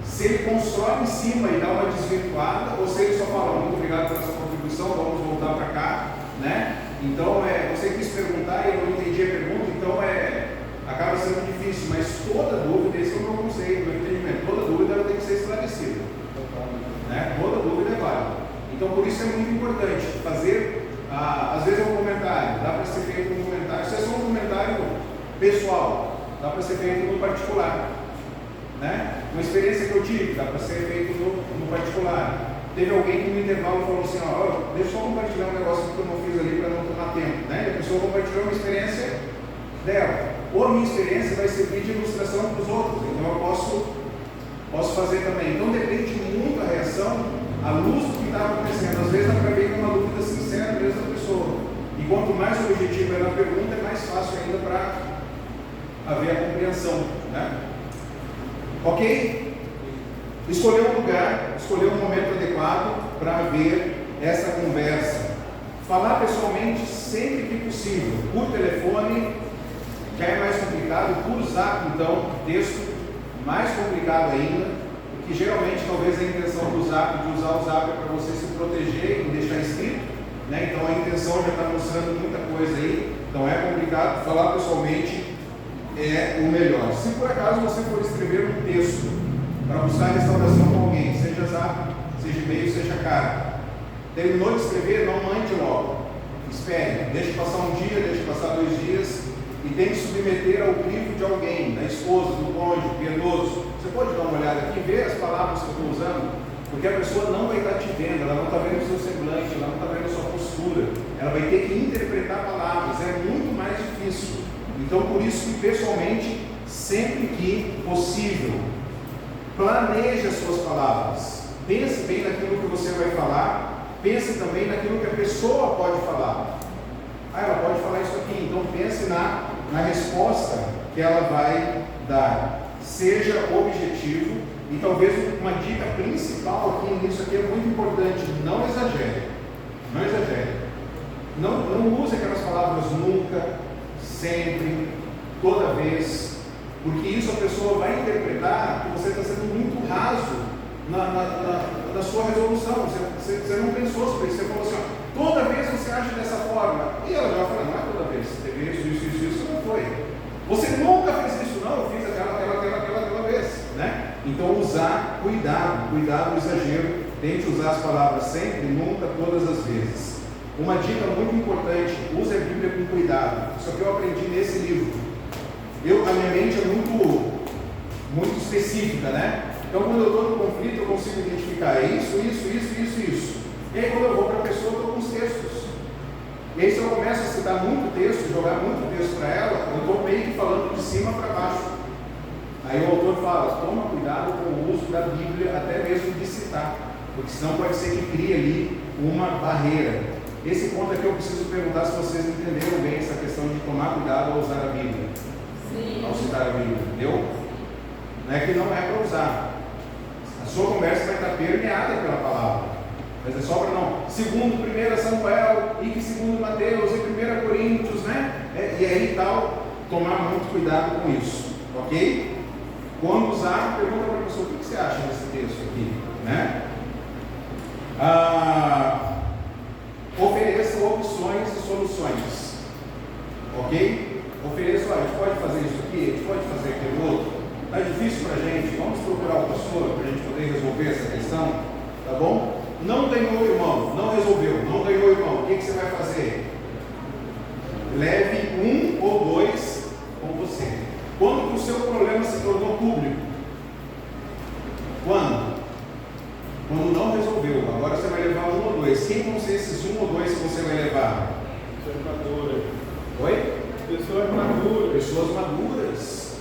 se ele constrói em cima e dá uma desvirtuada, ou se ele só fala muito obrigado pela sua contribuição, vamos voltar para cá, né? Então, você quis perguntar e eu não entendi a pergunta, então acaba sendo difícil, mas toda dúvida, esse é o meu conceito, o meu entendimento, toda dúvida ela tem que ser esclarecida, né? Toda dúvida é válida. Então, por isso é muito importante fazer, às vezes é um comentário, dá para ser feito um comentário, se é só um comentário pessoal, dá para ser feito no particular. Né? Uma experiência que eu tive, dá para ser feito no particular. Teve alguém que no intervalo falou assim, deixa eu só compartilhar um negócio que eu não fiz ali para não tomar tempo, né? E a pessoa compartilhou uma experiência dela, ou a minha experiência vai servir de ilustração para os outros, então eu posso fazer também. Então depende muito a reação à luz do que está acontecendo. Às vezes dá para ver que é uma dúvida sincera mesmo da pessoa, e quanto mais objetivo é na pergunta, é mais fácil ainda para haver a compreensão, né? Ok? Escolher um lugar, escolher um momento adequado para haver essa conversa. Falar pessoalmente sempre que possível. Por telefone já é mais complicado, por zap então, texto mais complicado ainda, porque geralmente talvez a intenção do zap, de usar o zap é para você se proteger e deixar escrito, né? Então a intenção já está mostrando muita coisa aí, então é complicado. Falar pessoalmente é o melhor. Se por acaso você for escrever um texto para buscar restauração com alguém, seja zap, seja e-mail, seja carta, terminou de escrever, não mande logo. Espere, deixe passar um dia, deixe passar 2 dias e tente submeter ao crivo de alguém, da esposa, do cônjuge, piedoso. Você pode dar uma olhada aqui, ver as palavras que eu estou usando, porque a pessoa não vai estar te vendo, ela não está vendo o seu semblante, ela não está vendo a sua postura, ela vai ter que interpretar palavras, é muito mais difícil. Então, por isso que pessoalmente, sempre que possível, planeje as suas palavras. Pense bem naquilo que você vai falar, pense também naquilo que a pessoa pode falar. Ela pode falar isso aqui, então pense na resposta que ela vai dar. Seja objetivo, e talvez uma dica principal aqui nisso aqui é muito importante: não exagere. Não exagere. Não use aquelas palavras nunca, sempre, toda vez, porque isso a pessoa vai interpretar que você está sendo muito raso na sua resolução. Você não pensou sobre isso, você falou assim, toda vez você age dessa forma, e ela já fala, não é toda vez, teve isso não foi. Você nunca fez isso, não, eu fiz aquela vez, né? Então usar, cuidado do exagero, tente usar as palavras sempre, nunca, todas as vezes. Uma dica muito importante: use a Bíblia com cuidado. Isso aqui eu aprendi nesse livro. A minha mente é muito específica, né? Então, quando eu estou no conflito, eu consigo identificar isso. E aí, quando eu vou para a pessoa, eu estou com os textos. E aí, se eu começo a citar muito texto, jogar muito texto para ela, eu estou meio que falando de cima para baixo. Aí o autor fala, toma cuidado com o uso da Bíblia, até mesmo de citar, porque senão pode ser que crie ali uma barreira. Esse ponto aqui eu preciso perguntar se vocês entenderam bem essa questão de tomar cuidado ao usar a Bíblia. Sim. Ao citar a Bíblia, entendeu? Não é que não é para usar. A sua conversa vai estar permeada pela palavra. Mas é só para não. Segundo 1 Samuel, e que segundo Mateus, e 1 Coríntios, né? E aí tal, tomar muito cuidado com isso. Ok? Quando usar, pergunta para a pessoa, o que você acha desse texto aqui? Né? Ofereça opções e soluções. Ok? Ofereça, olha, a gente pode fazer isso aqui, a gente pode fazer aquilo outro. Está difícil para a gente, vamos procurar o pastor para a gente poder resolver essa questão, tá bom? Não ganhou o irmão, não resolveu, não ganhou o irmão, o que você vai fazer? Leve um ou dois com você. Quando que o seu problema se tornou público? Quando? Quando não resolveu. Agora você vai levar um ou dois. Quem vão ser esses um ou dois que você vai levar? Pessoas maduras. Oi? Pessoas maduras. Pessoas maduras.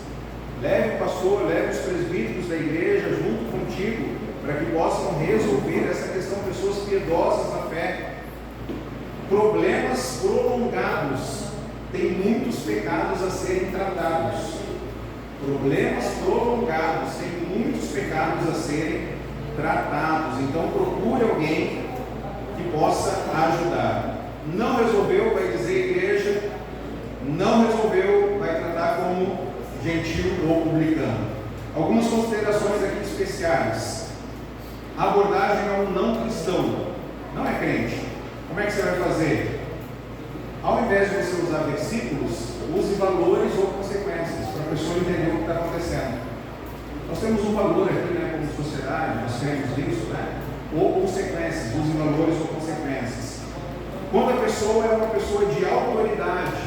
Leve o pastor, leve os presbíteros da igreja junto contigo, para que possam resolver essa questão. Pessoas piedosas na fé. Problemas prolongados. Tem muitos pecados a serem tratados. Problemas prolongados, tem muitos pecados a serem tratados. Então procure alguém que possa ajudar. Não resolveu, vai dizer igreja. Não resolveu, vai tratar como gentil ou publicano. Algumas considerações aqui especiais. A abordagem é um não cristão, não é crente. Como é que você vai fazer? Ao invés de você usar versículos, use valores ou consequências, para a pessoa entender o que está acontecendo. Nós temos um valor aqui, né, como sociedade, nós temos isso, né? Ou consequências, use valores ou consequências. Quando a pessoa é uma pessoa de autoridade,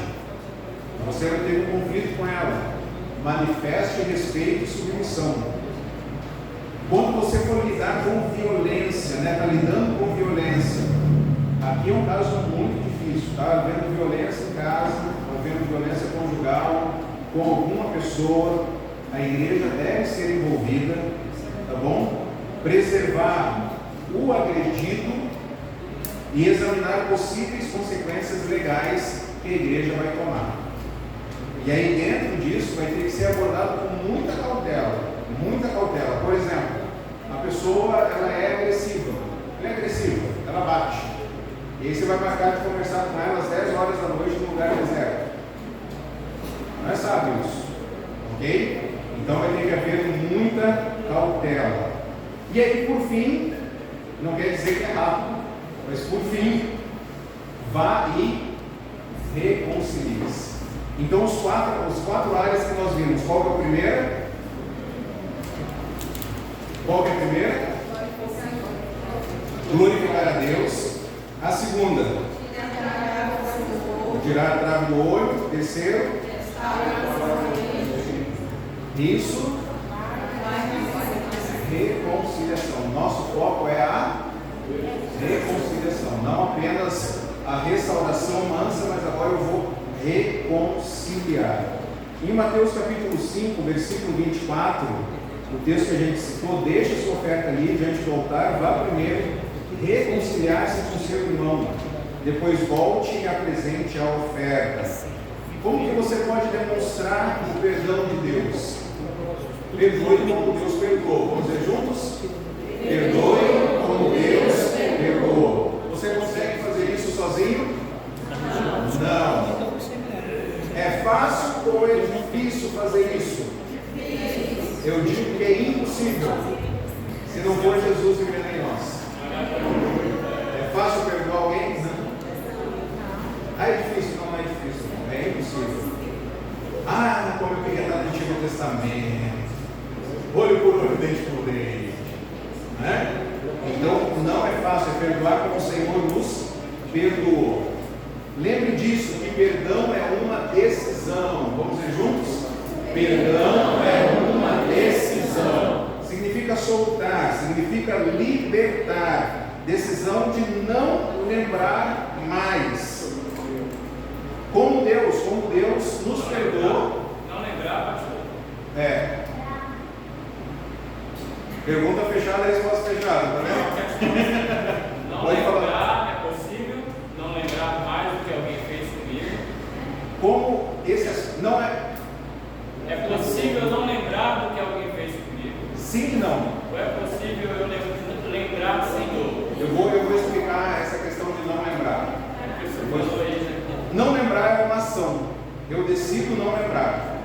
você vai ter um conflito com ela, manifeste respeito e submissão. Quando você for lidar com violência, né, está lidando com violência, aqui é um caso muito difícil, está havendo violência em casa, está havendo violência conjugal com alguma pessoa, a igreja deve ser envolvida, tá bom? Preservar o agredido e examinar possíveis consequências legais que a igreja vai tomar. E aí dentro disso vai ter que ser abordado com muita cautela, muita cautela. Por exemplo, a pessoa ela é agressiva, ela bate. E aí você vai marcar de conversar com ela às 10 horas da noite no lugar deserto. Não é sábio isso, ok? Então vai ter que haver muita cautela. E aí por fim, não quer dizer que é rápido, mas por fim, vá e reconcilie-se. Então os quatro áreas que nós vimos, qual que é a primeira? Qual que é a primeira? Glorificar a Deus. A segunda, tirar a trave do olho. Terceiro, isso, reconciliação. Nosso foco é a reconciliação, não apenas a restauração mansa, mas agora eu vou reconciliar. Em Mateus capítulo 5, versículo 24, o texto que a gente citou, deixe a sua oferta ali diante do altar, vá primeiro reconciliar-se com seu irmão, depois volte e apresente a oferta. Como que você pode demonstrar o perdão de Deus? Perdoe como Deus perdoou. Vamos dizer juntos? Perdoe como Deus perdoou. Você consegue fazer isso sozinho? Não. É fácil ou é difícil fazer isso? Eu digo que é impossível, se não for Jesus vivendo em nós. É fácil perdoar alguém? Não. Ah, é difícil? Não é difícil, não. É impossível. Ah, como eu queria estar no Antigo Testamento. Olho por olho, dente por dente. Né? Então, não é fácil, é perdoar como o Senhor nos perdoou. Lembre disso, que perdão é uma decisão. Vamos ver juntos? Perdão é uma decisão. Significa soltar, significa libertar. Decisão de não lembrar mais. Como Deus nos perdoou. Não lembrar, pastor. Pergunta fechada, resposta fechada, tá vendo? Não Pode lembrar falar. é possível, não lembrar mais do que alguém fez comigo. Como esse não é. É possível não lembrar do que alguém fez comigo. Sim e não. Ou é possível eu lembrar sem dor? Eu vou explicar essa questão de não lembrar. Não Não lembrar é uma ação. Eu decido não lembrar.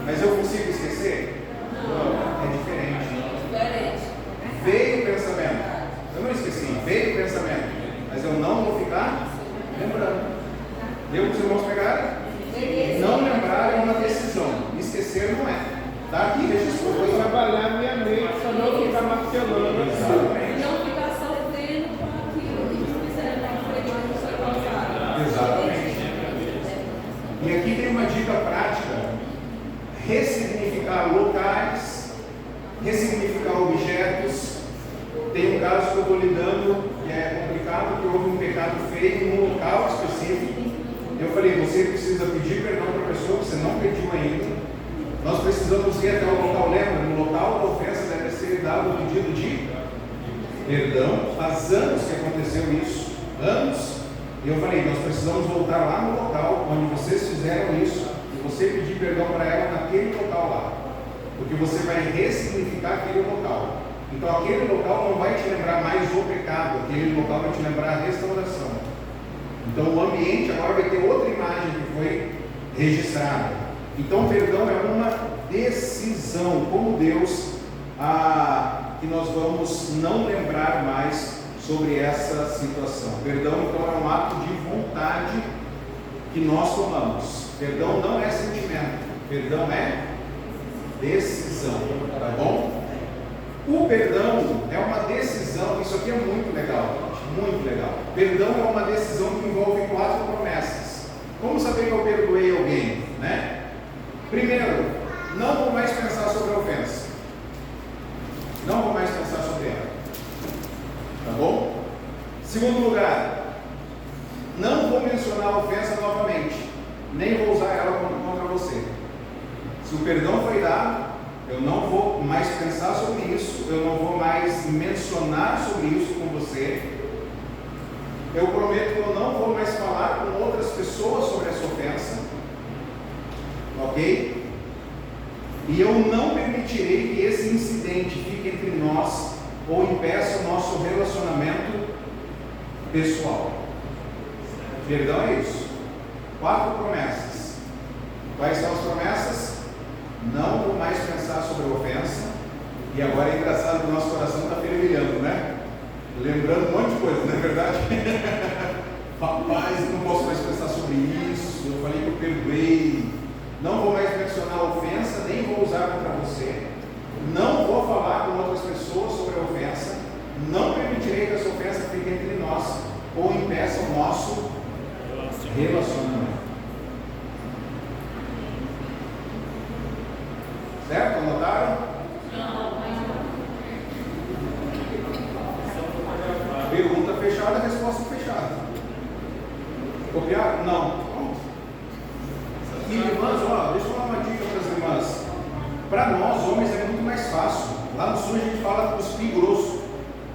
Mas eu consigo esquecer? Não. É diferente. Veio o pensamento. Eu não esqueci. Veio o pensamento. Mas eu não vou ficar lembrando. Deu para os irmãos pegarem? Não lembrar é uma decisão. Esquecer não é. Está aqui registrado. Vou trabalhar minha mente para não ficar martelando. Exatamente. Não ficar sofrendo com aquilo que não fizeram na frente do seu passado. Exatamente. E aqui tem uma dica prática: ressignificar locais, ressignificar objetos. Tem um caso que eu estou lidando que é complicado, que houve um pecado feito num local específico. Eu falei, você precisa pedir perdão para a pessoa que você não pediu ainda. Nós precisamos ir até o local, lembra? No local da ofensa deve ser dado o pedido de perdão. Faz anos que aconteceu isso, anos. E eu falei, nós precisamos voltar lá no local onde vocês fizeram isso e você pedir perdão para ela naquele local lá. Porque você vai ressignificar aquele local. Então aquele local não vai te lembrar mais o pecado, aquele local vai te lembrar a restauração. Então o ambiente agora vai ter outra imagem que foi registrada. Então perdão é uma decisão, como Deus, que nós vamos não lembrar mais sobre essa situação. Perdão então é um ato de vontade que nós tomamos. Perdão não é sentimento, perdão é decisão, tá bom? O perdão é uma decisão, isso aqui é muito legal, muito legal. Perdão é uma decisão que envolve 4 promessas. Como saber que eu perdoei alguém, né? Primeiro, não vou mais pensar sobre a ofensa. Não vou mais pensar sobre ela. Tá bom? Segundo lugar, não vou mencionar a ofensa novamente, nem vou usar ela contra você. Se o perdão foi dado, eu não vou mais pensar sobre isso, eu não vou mais mencionar sobre isso com você. Eu prometo que eu não vou mais falar com outras pessoas sobre essa ofensa. Ok? E eu não permitirei que esse incidente fique entre nós ou impeça o nosso relacionamento pessoal. Perdão é isso. 4 promessas. Quais são as promessas? Não vou mais pensar sobre a ofensa. E agora é engraçado que o nosso coração está fervilhando, né? Lembrando um monte de coisa, não é verdade? Rapaz, eu não posso mais pensar sobre isso. Eu falei que eu perdoei. Não vou mais mencionar a ofensa, nem vou usar contra você. Não vou falar com outras pessoas sobre a ofensa. Não permitirei que essa ofensa fique entre nós ou impeça o nosso relacionamento. Certo? Anotaram? Pergunta fechada, resposta fechada. Copiaram? Não. Pronto. E irmãs, ó, deixa eu dar uma dica para as irmãs. Para nós, homens, é muito mais fácil. Lá no sul a gente fala cuspir grosso.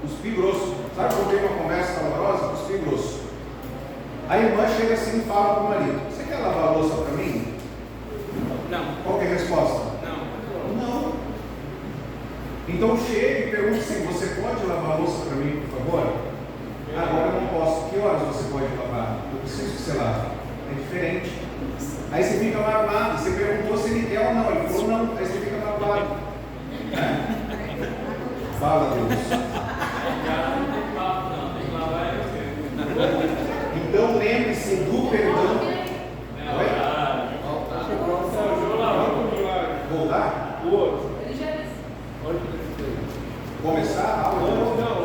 Cuspir grosso. Sabe quando tem uma conversa calorosa? Cuspir grosso. A irmã chega assim e fala para o marido: você quer lavar a louça para mim? Não. Qual que é a resposta? Não. Então chega e pergunta assim: você pode lavar a louça para mim, por favor? Agora eu não posso. Que horas você pode lavar? Eu preciso que você lave. É diferente. Aí você fica magoado. Você perguntou se ele quer ou não. Ele falou não. Aí você fica magoado. Fala, Deus. Então lembre-se do perdão. Voltar? O outro. Ele já disse. Começar a aula? Não.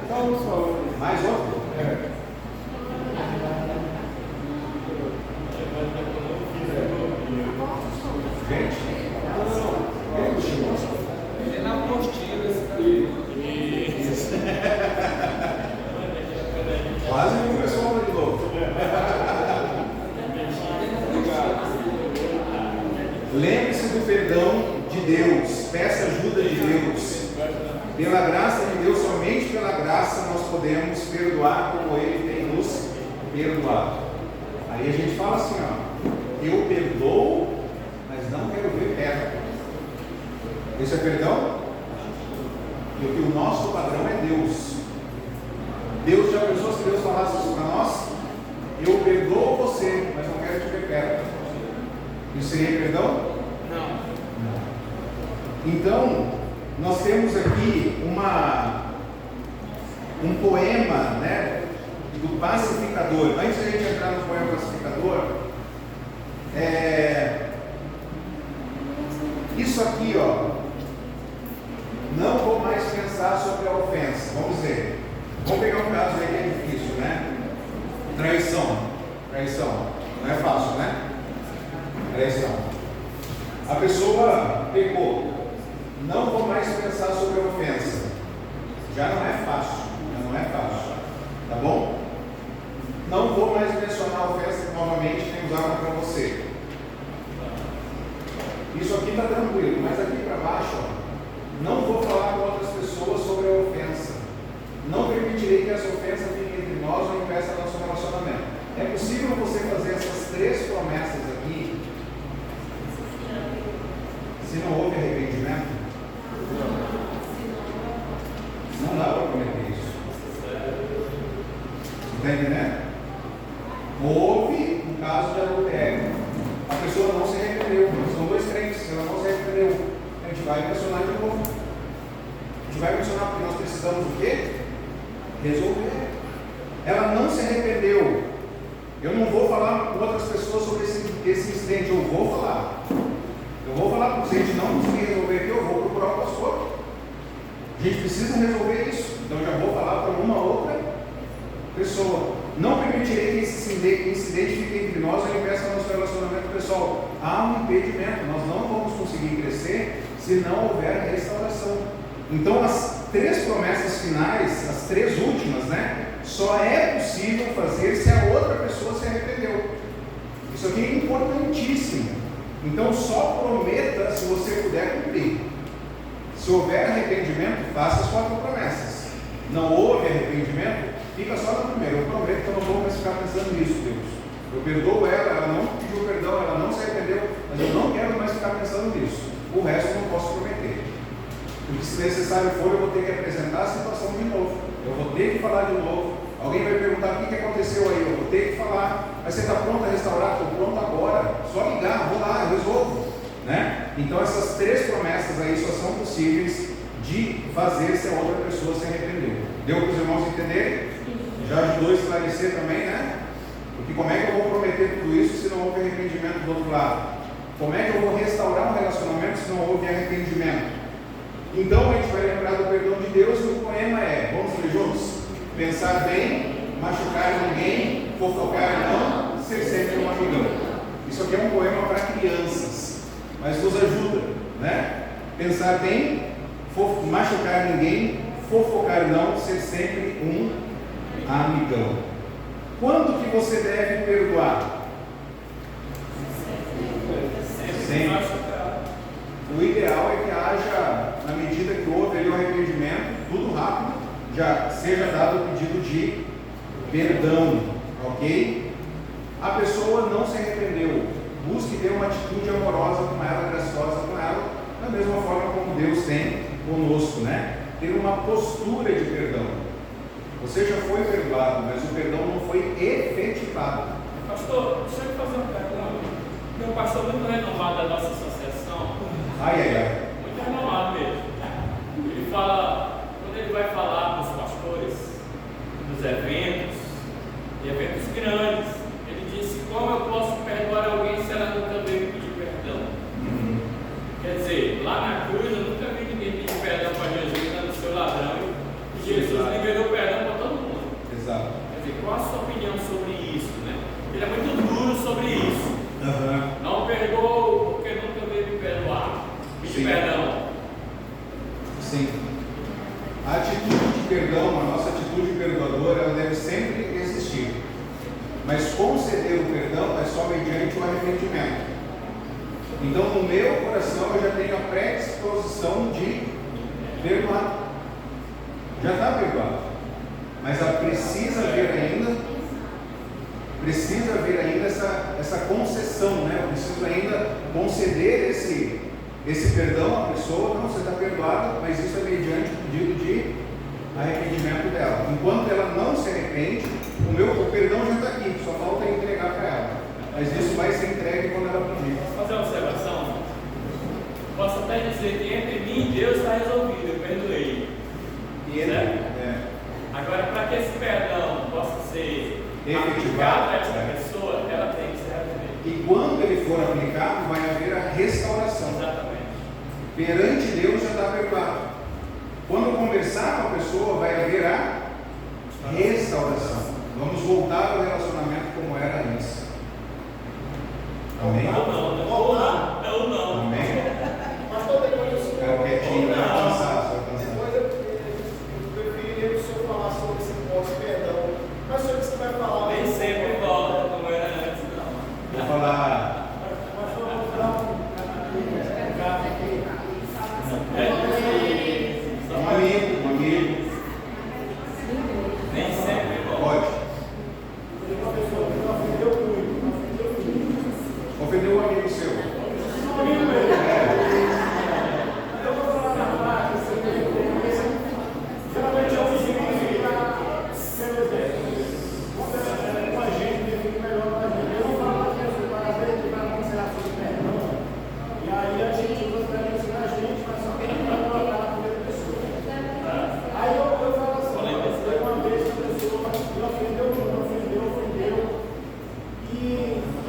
Só um só. Mais outro? Quase não começou de novo. Lembre-se do perdão de Deus, peça ajuda de Deus. Pela graça de Deus, somente pela graça nós podemos perdoar como Ele tem nos perdoado. Aí a gente fala assim, ó, eu perdoo, mas não quero ver perto. Esse é perdão? Porque o nosso padrão é Deus. Deus já pensou se Deus falasse isso para nós? Eu perdoo você, mas não quero te ver perto. Isso seria perdão? Não. Então, nós temos aqui um poema, né, do pacificador. Antes de a gente entrar no poema pacificador, isso aqui, ó, não vou mais pensar sobre a ofensa. Vamos ver. Vamos pegar um caso aí que é difícil, né? Traição. Não é fácil, né? Traição. A pessoa pecou. Não vou mais pensar sobre a ofensa. Já não é fácil. Tá bom? Não vou mais mencionar a ofensa novamente, nem usar para você. Isso aqui está tranquilo, mas aqui para baixo, ó, não vou falar com outras pessoas sobre a ofensa. Não permitirei que essa ofensa fique entre nós ou impeça nosso relacionamento. É possível você fazer essas 3 promessas aqui se não houve arrependimento? Não dá para prometer isso. Está entendendo? Houve um caso de adultério. A pessoa não se arrependeu. São 2 crentes, ela não se arrependeu. A gente vai mencionar de novo. A gente vai mencionar porque nós precisamos do quê? Resolver. Ela não se arrependeu. Eu não vou falar com outras pessoas sobre esse incidente. Eu vou falar porque se a gente não conseguir resolver aqui, eu vou procurar o pastor. A gente precisa resolver isso. Então já vou falar para uma outra pessoa. Não permitirei que esse incidente fique entre nós ou impeça nosso relacionamento pessoal. Há um impedimento. Nós não vamos conseguir crescer se não houver restauração. Então as 3 promessas finais, as 3 últimas, né? Só é possível fazer se a outra pessoa se arrependeu. Isso aqui é importantíssimo. Então só prometa se você puder cumprir. Se houver arrependimento, faça as 4 promessas. Não houve arrependimento, fica só na primeira. Eu prometo que eu não vou mais ficar pensando nisso, Deus. Eu perdoo ela não pediu perdão, ela não se arrependeu, mas eu não quero mais ficar pensando nisso. O resto eu não posso prometer. Porque se necessário for, eu vou ter que apresentar a situação de novo. Eu vou ter que falar de novo. Alguém vai perguntar o que aconteceu aí. Eu vou ter que falar. Mas você está pronto a restaurar? Estou pronto agora. Só ligar, vou lá, eu resolvo. Né? Então essas 3 promessas aí só são possíveis de fazer se a outra pessoa se arrependeu. Deu para os irmãos entenderem? Já ajudou a esclarecer também, né? Porque como é que eu vou prometer tudo isso se não houve arrependimento do outro lado? Como é que eu vou restaurar um relacionamento se não houve arrependimento? Então a gente vai lembrar do perdão de Deus e o poema é, vamos ler juntos? Pensar bem, machucar ninguém, fofocar não, ser sempre um amigão. Isso aqui é um poema para crianças, mas nos ajuda, né? Pensar bem, machucar ninguém, fofocar não, ser sempre um amigão. Quanto que você deve perdoar? Sempre. O ideal é que haja, na medida que houve ali o arrependimento, tudo rápido, já seja dado o pedido de perdão, ok? A pessoa não se arrependeu, busque ter uma atitude amorosa com ela, graciosa com ela, da mesma forma como Deus tem conosco, né? Ter uma postura de perdão. Você já foi perdoado, mas o perdão não foi efetivado. Pastor, deixa eu fazer uma pergunta. Meu pastor muito renomado da nossa associação. Muito renomado mesmo. Ele fala, quando ele vai falar para os pastores nos eventos, e eventos grandes, ele disse: como eu posso perdoar alguém se ela nunca veio pedir perdão? Quer dizer, lá na cruz eu nunca vi ninguém pedir perdão para Jesus, lá no seu ladrão, e Jesus liberou perdão para todo mundo. Exato. Quer dizer, qual a sua opinião sobre isso, né? Ele é muito duro sobre isso. Não perdoou porque nunca veio me perdoar. Pedir perdão. Sim. A atitude de arrependimento. Então, no meu coração, eu já tenho a predisposição de perdoar. Já está perdoado. Mas precisa haver ainda essa concessão, né? Eu preciso ainda conceder esse perdão à pessoa. Não, você está perdoado, mas isso é mediante o pedido de arrependimento dela. Enquanto ela não se arrepende, o perdão já está aqui, só falta entregar para ela. Mas isso vai ser entregue quando ela pedir. Posso fazer uma observação? Posso até dizer que entre mim e Deus está resolvido, eu perdoei. Certo? Agora, para que esse perdão possa ser aplicado a essa pessoa, ela tem que se arrepender. E quando ele for aplicado, vai haver a restauração. Exatamente. Perante Deus já está perdoado. Quando eu conversar com a pessoa, vai haver a restauração. Vamos voltar ao relacionamento como era antes. Amém? Ou não. Amém? Pastor, depois eu Ficar quietinho, vai cansar, Depois eu preferiria que o senhor falasse sobre esse pós-perdão. Mas o senhor disse que vai falar. Nem sempre volta como era antes, não. Vou falar. Pastor, eu vou dar um gato aqui. Um amigo. Nem sempre volta. Pode. Uma pessoa que não ofendeu muito. Ofendeu um amigo seu. Eu vou falar na parte, geralmente eu uso sendo com a gente, define melhor com a gente. Eu vou falar que às vezes vai aconselhar sobre perdão, e aí a gente usa para ensinar a gente, mas só que a gente vai colocar na primeira pessoa. Aí eu falo assim, uma vez que a pessoa me ofendeu, e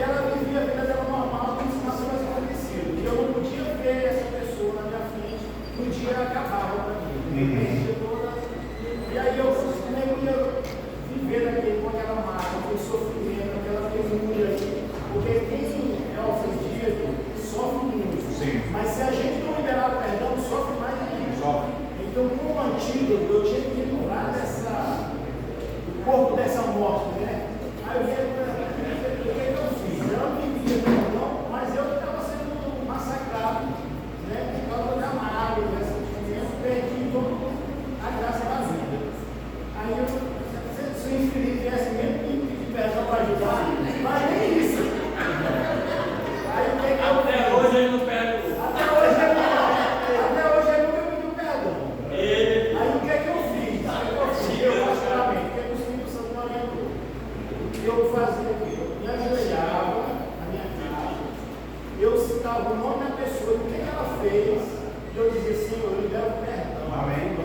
ela vivia a vida dela normal, como se nada tivesse acontecido. E eu não podia ver essa pessoa na minha frente, que um dia acabava para mim. E aí eu nem ia viver com aquela mágoa, aquele sofrimento, aquela penúria aí. Porque quem é ofendido sofre muito. Sim. Mas se a gente não liberar o perdão, sofre mais ainda. Sofre. Então, como antídoto, eu tinha que me livrar do corpo dessa morte, né? Aí eu o que eu fiz? Eu não vivia perdão, mas eu estava sendo massacrado, né? Por causa da mágoa, dessa sentimento, perdi toda a graça da vida. Aí eu, se o infeliz viesse mesmo me pedir perdão para ajudar, mas nem isso. Aí o que eu Até hoje ele não pega. Até hoje ele nunca pediu perdão. Aí o que eu fiz? Eu particularmente, o que o Espírito Santo me orientou? Eu fazia o quê? Eu me ajoelhava na minha casa, eu citava o nome da pessoa, o que ela fez, e eu dizia assim, eu libero perdão. Amém.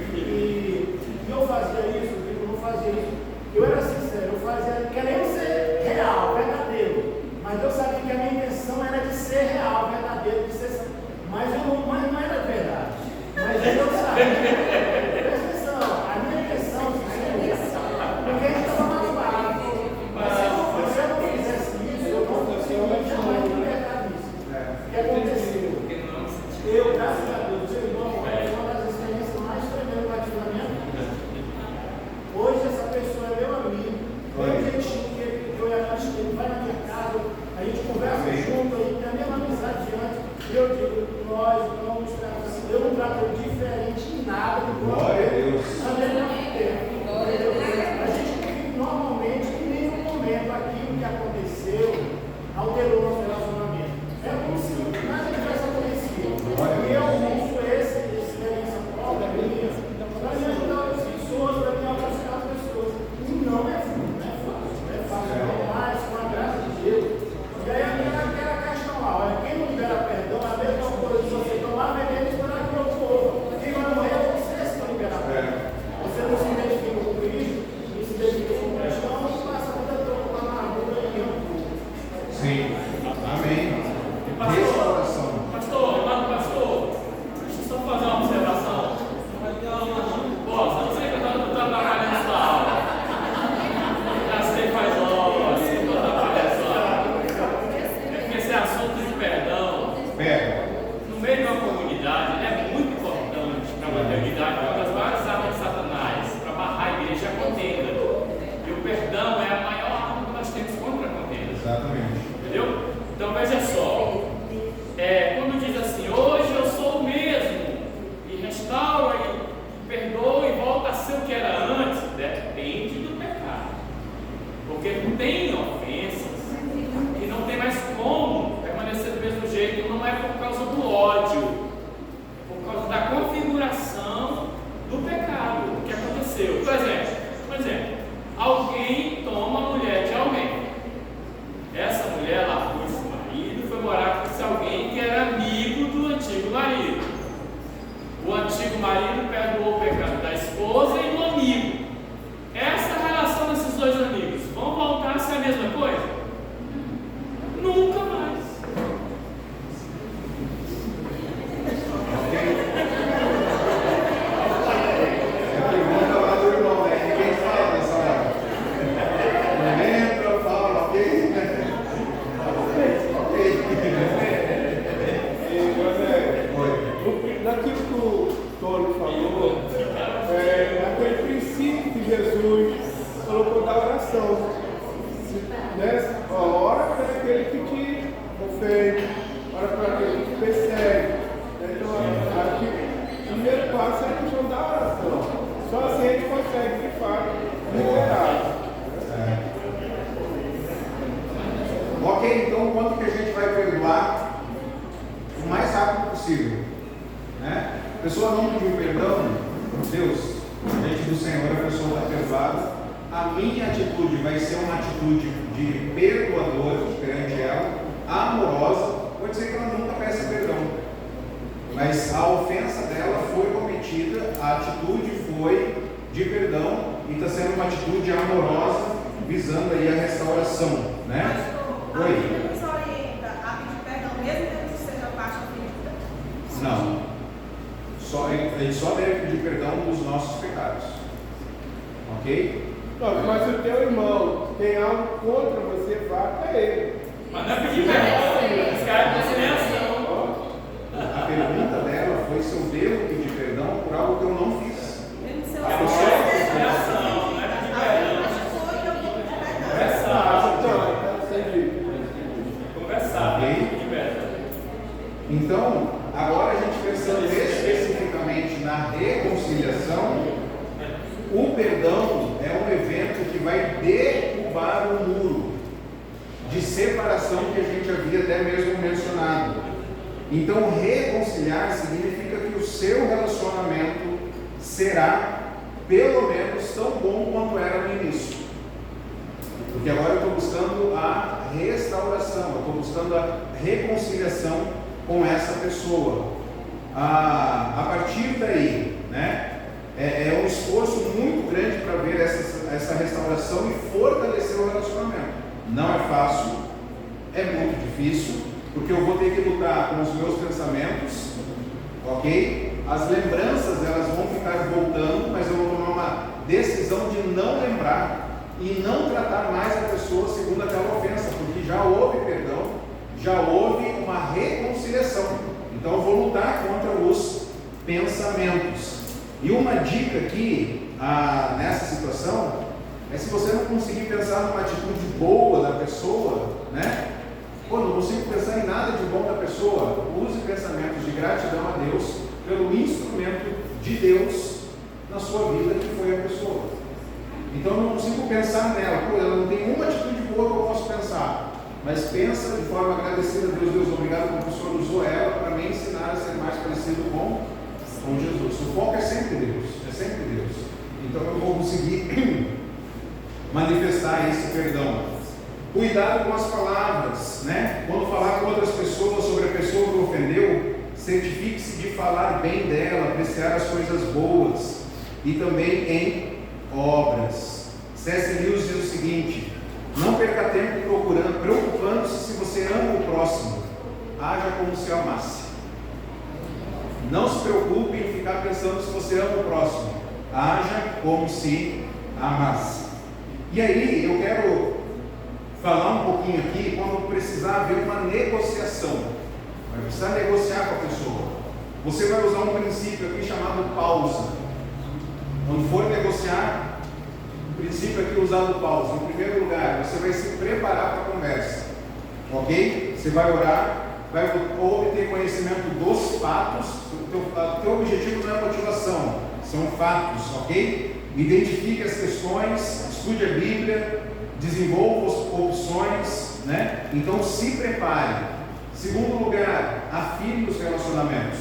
E eu fazia isso, eu não fazia isso. Eu era sincero, eu fazia querendo ser real, verdadeiro. Mas eu sabia que a minha intenção era de ser real, verdadeiro, de ser. Mas não era verdade. Mas eu sabia. Presta atenção, a minha intenção, porque a gente estava magoado. Mas se eu não fizesse isso, eu não conseguia jamais me libertar disso. O que aconteceu? Eu, graças a Deus, seu irmão, é uma das experiências mais tremendas que eu tive na minha vida. Hoje essa pessoa é meu amigo, meu jeitinho que ele Porque tem ofensas que não tem mais como permanecer do mesmo jeito, não é por causa do ódio, por causa da configuração do pecado que aconteceu. Por exemplo, alguém toma a mulher de alguém. Essa mulher largou esse marido, foi morar com esse alguém que era amigo do antigo marido. O antigo marido perdoou o pecado da esposa e do amigo. Essa relação desses dois amigos vão voltar a ser a mesma coisa? Nunca mais. A pergunta lá do irmão, né? Ninguém fala nessa hora. Não entra, fala, ok? Naquilo que o Tony falou, naquele princípio que Jesus colocou da oração, né? Ora para aquele que te ofende, ora para aquele que te persegue. Então, aqui, o primeiro passo é a questão da oração. Só assim a gente consegue, de fato, liberar. Ok, então quanto que a gente vai perdoar o mais rápido possível? Né? A pessoa não pediu perdão, Deus, diante do Senhor, a pessoa está perdoada. A minha atitude vai ser uma atitude de perdoador perante ela, amorosa. Pode ser que ela nunca peça perdão, mas a ofensa dela foi cometida, a atitude foi de perdão e está sendo uma atitude amorosa, visando aí a restauração, né? A Bíblia nos orienta a pedir perdão mesmo que não seja parte da vida? Não. A gente só deve pedir perdão dos nossos pecados. Ok? Não, mas o teu irmão tem algo contra você, vá até ele. Mas não é pedir perdão, esse cara é conciliação. A pergunta dela foi se eu devo pedir perdão por algo que eu não fiz. Mesmo se eu A pessoa é conciliação, não é pedir perdão. Conversar, pedir perdão. Então, agora a gente pensando especificamente na reconciliação, o perdão é um evento que vai derrubar o muro de separação que a gente havia até mesmo mencionado. Então, reconciliar significa que o seu relacionamento será pelo menos tão bom quanto era no início. Porque agora eu estou buscando a restauração, eu estou buscando a reconciliação com essa pessoa. A partir daí, né, é um esforço muito grande para ver essa restauração e fortalecer o relacionamento. Não é fácil, é muito difícil, porque eu vou ter que lutar com os meus pensamentos, ok? As lembranças elas vão ficar voltando, mas eu vou tomar uma decisão de não lembrar e não tratar mais a pessoa segundo aquela ofensa, porque já houve perdão, já houve uma reconciliação. Então eu vou lutar contra os pensamentos. E uma dica aqui nessa situação é, se você não conseguir pensar numa atitude boa da pessoa, né? Pô, não consigo pensar em nada de bom da pessoa, use pensamentos de gratidão a Deus pelo instrumento de Deus na sua vida, que foi a pessoa. Então eu não consigo pensar nela, pô, ela não tem uma atitude boa que eu posso pensar, mas pensa de forma agradecida a Deus. Deus, obrigado porque o Senhor usou ela para me ensinar a ser mais parecido com Jesus. O foco é sempre Deus, é sempre Deus. Então eu vou conseguir manifestar esse perdão. Cuidado com as palavras, né? Quando falar com outras pessoas sobre a pessoa que ofendeu, certifique-se de falar bem dela, apreciar as coisas boas e também em obras. C.S. Lewis diz o seguinte: não perca tempo preocupando-se se você ama o próximo, haja como se amasse. Não se preocupe em ficar pensando se você ama o próximo, haja como se amasse. E aí eu quero falar um pouquinho aqui quando precisar haver uma negociação. Vai precisar negociar com a pessoa. Você vai usar um princípio aqui chamado pausa. Quando for negociar, o princípio aqui usado pausa. Em primeiro lugar, você vai se preparar para a conversa. Ok? Você vai orar, vai obter conhecimento dos fatos. O teu objetivo não é motivação, são fatos, ok? Identifique as questões, estude a Bíblia, desenvolva opções, né? Então se prepare. Segundo lugar, afirme os relacionamentos.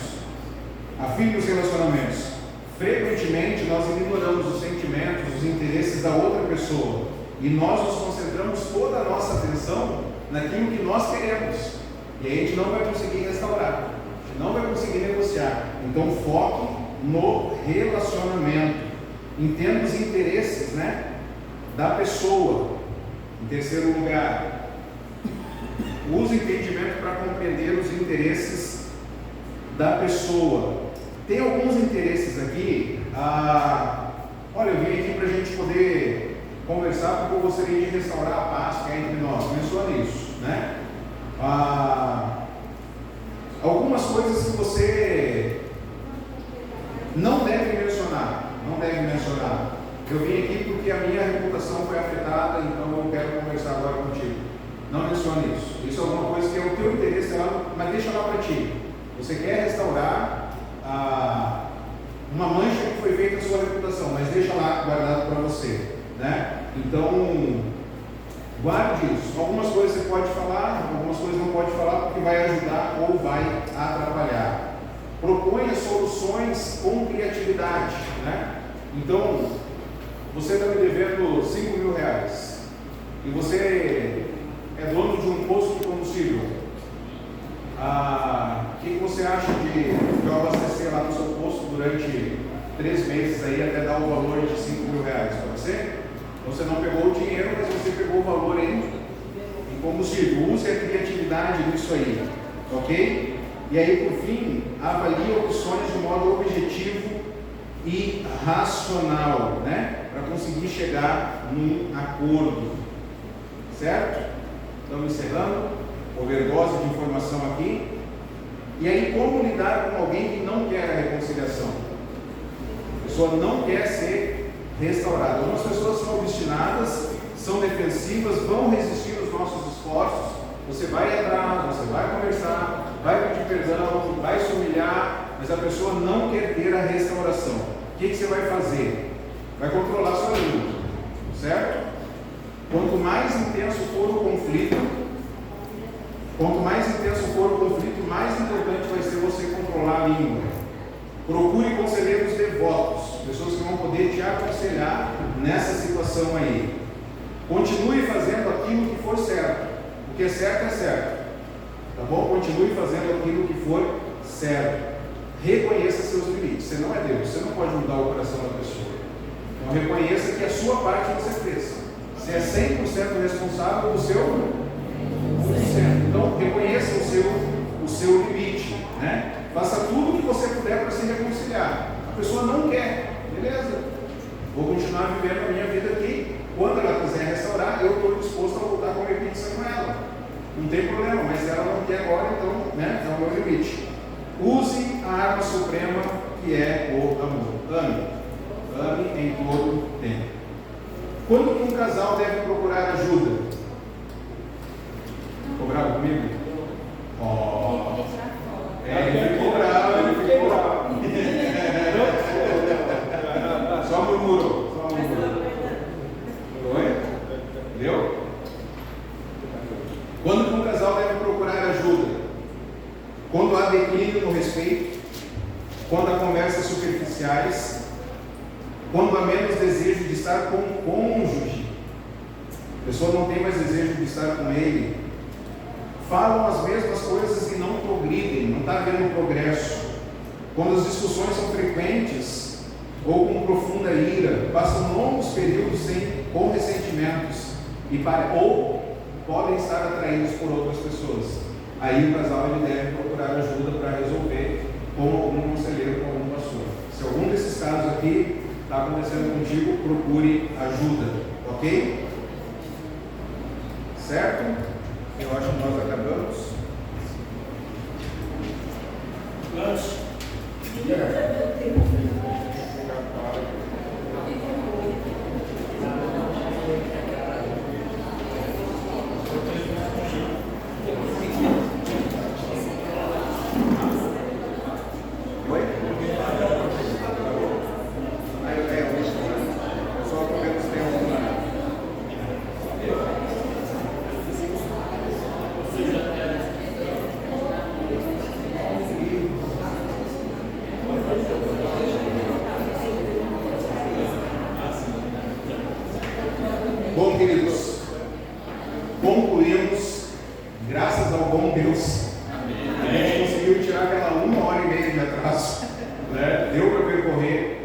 Afirme os relacionamentos. Frequentemente nós ignoramos os sentimentos, os interesses da outra pessoa e nós nos concentramos toda a nossa atenção naquilo que nós queremos. E aí a gente não vai conseguir restaurar, a gente não vai conseguir negociar. Então foque no relacionamento. Entenda os interesses, né, da pessoa. Em terceiro lugar, use o entendimento para compreender os interesses da pessoa. Tem alguns interesses aqui. Olha, eu vim aqui para a gente poder conversar porque eu gostaria de restaurar a paz que é entre nós. Menciona isso, né? Algumas coisas que você não deve mencionar. Não deve mencionar. Eu vim aqui porque a minha reputação foi afetada, então eu quero conversar agora contigo. Não mencione isso. Isso é alguma coisa que é o teu interesse, mas deixa lá para ti. Você quer restaurar uma mancha que foi feita na sua reputação, mas deixa lá guardado para você, né? Então, guarde isso. Algumas coisas você pode falar, algumas coisas não pode falar porque vai ajudar ou vai atrapalhar. Proponha soluções com criatividade, né? Então, você está me devendo R$5.000 e você é dono de um posto de combustível. O que você acha de eu abastecer lá no seu posto durante 3 meses aí até dar o valor de R$5.000 para você? Você não pegou o dinheiro, mas você pegou o valor em combustível. Use a criatividade nisso aí, ok? E aí, por fim, avalie opções de modo objetivo e racional, né? Para conseguir chegar num acordo, certo? Estamos encerrando. Overdose de informação aqui. E aí, como lidar com alguém que não quer a reconciliação? A pessoa não quer ser restaurada. Algumas pessoas são obstinadas, são defensivas, vão resistir aos nossos esforços. Você vai atrás, você vai conversar, vai pedir perdão, vai se humilhar, mas a pessoa não quer ter a restauração. O que você vai fazer? Vai controlar sua língua, certo? Quanto mais intenso for o conflito, mais importante vai ser você controlar a língua. Procure conselheiros devotos, pessoas que vão poder te aconselhar nessa situação aí. Continue fazendo aquilo que for certo. O que é certo é certo. Tá bom? Continue fazendo aquilo que for certo. Reconheça seus limites. Você não é Deus, você não pode mudar o coração da pessoa. Então reconheça que a sua parte você fez. Você é 100% responsável do seu. Então reconheça o seu limite, né? Faça tudo o que você puder para se reconciliar. A pessoa não quer, beleza? Vou continuar vivendo a minha vida aqui. Quando ela quiser restaurar, eu estou disposto a voltar a comer pizza com ela. Não tem problema, mas se ela não quer agora, então, né, é o meu limite. Use a arma suprema que é o amor. Ame. Ame em todo tempo. Quando que um casal deve procurar ajuda? Ficou bravo comigo? Ele ficou bravo. Só murmurou. Oi? Entendeu? Quando que um casal deve procurar ajuda? Quando há declínio no respeito, quando há conversas superficiais, quando há menos desejo de estar com o cônjuge, a pessoa não tem mais desejo de estar com ele, falam as mesmas coisas e não progridem, não está havendo progresso, quando as discussões são frequentes ou com profunda ira, passam longos períodos com ressentimentos ou podem estar atraídos por outras pessoas. Aí o casal ele deve procurar ajuda para resolver com algum conselheiro, com algum pastor. Se algum desses casos aqui está acontecendo contigo, procure ajuda, ok? Certo? Eu acho que nós acabamos. Bom, queridos, concluímos, graças ao bom Deus, a gente conseguiu tirar aquela 1h30 de atraso, né? Deu para percorrer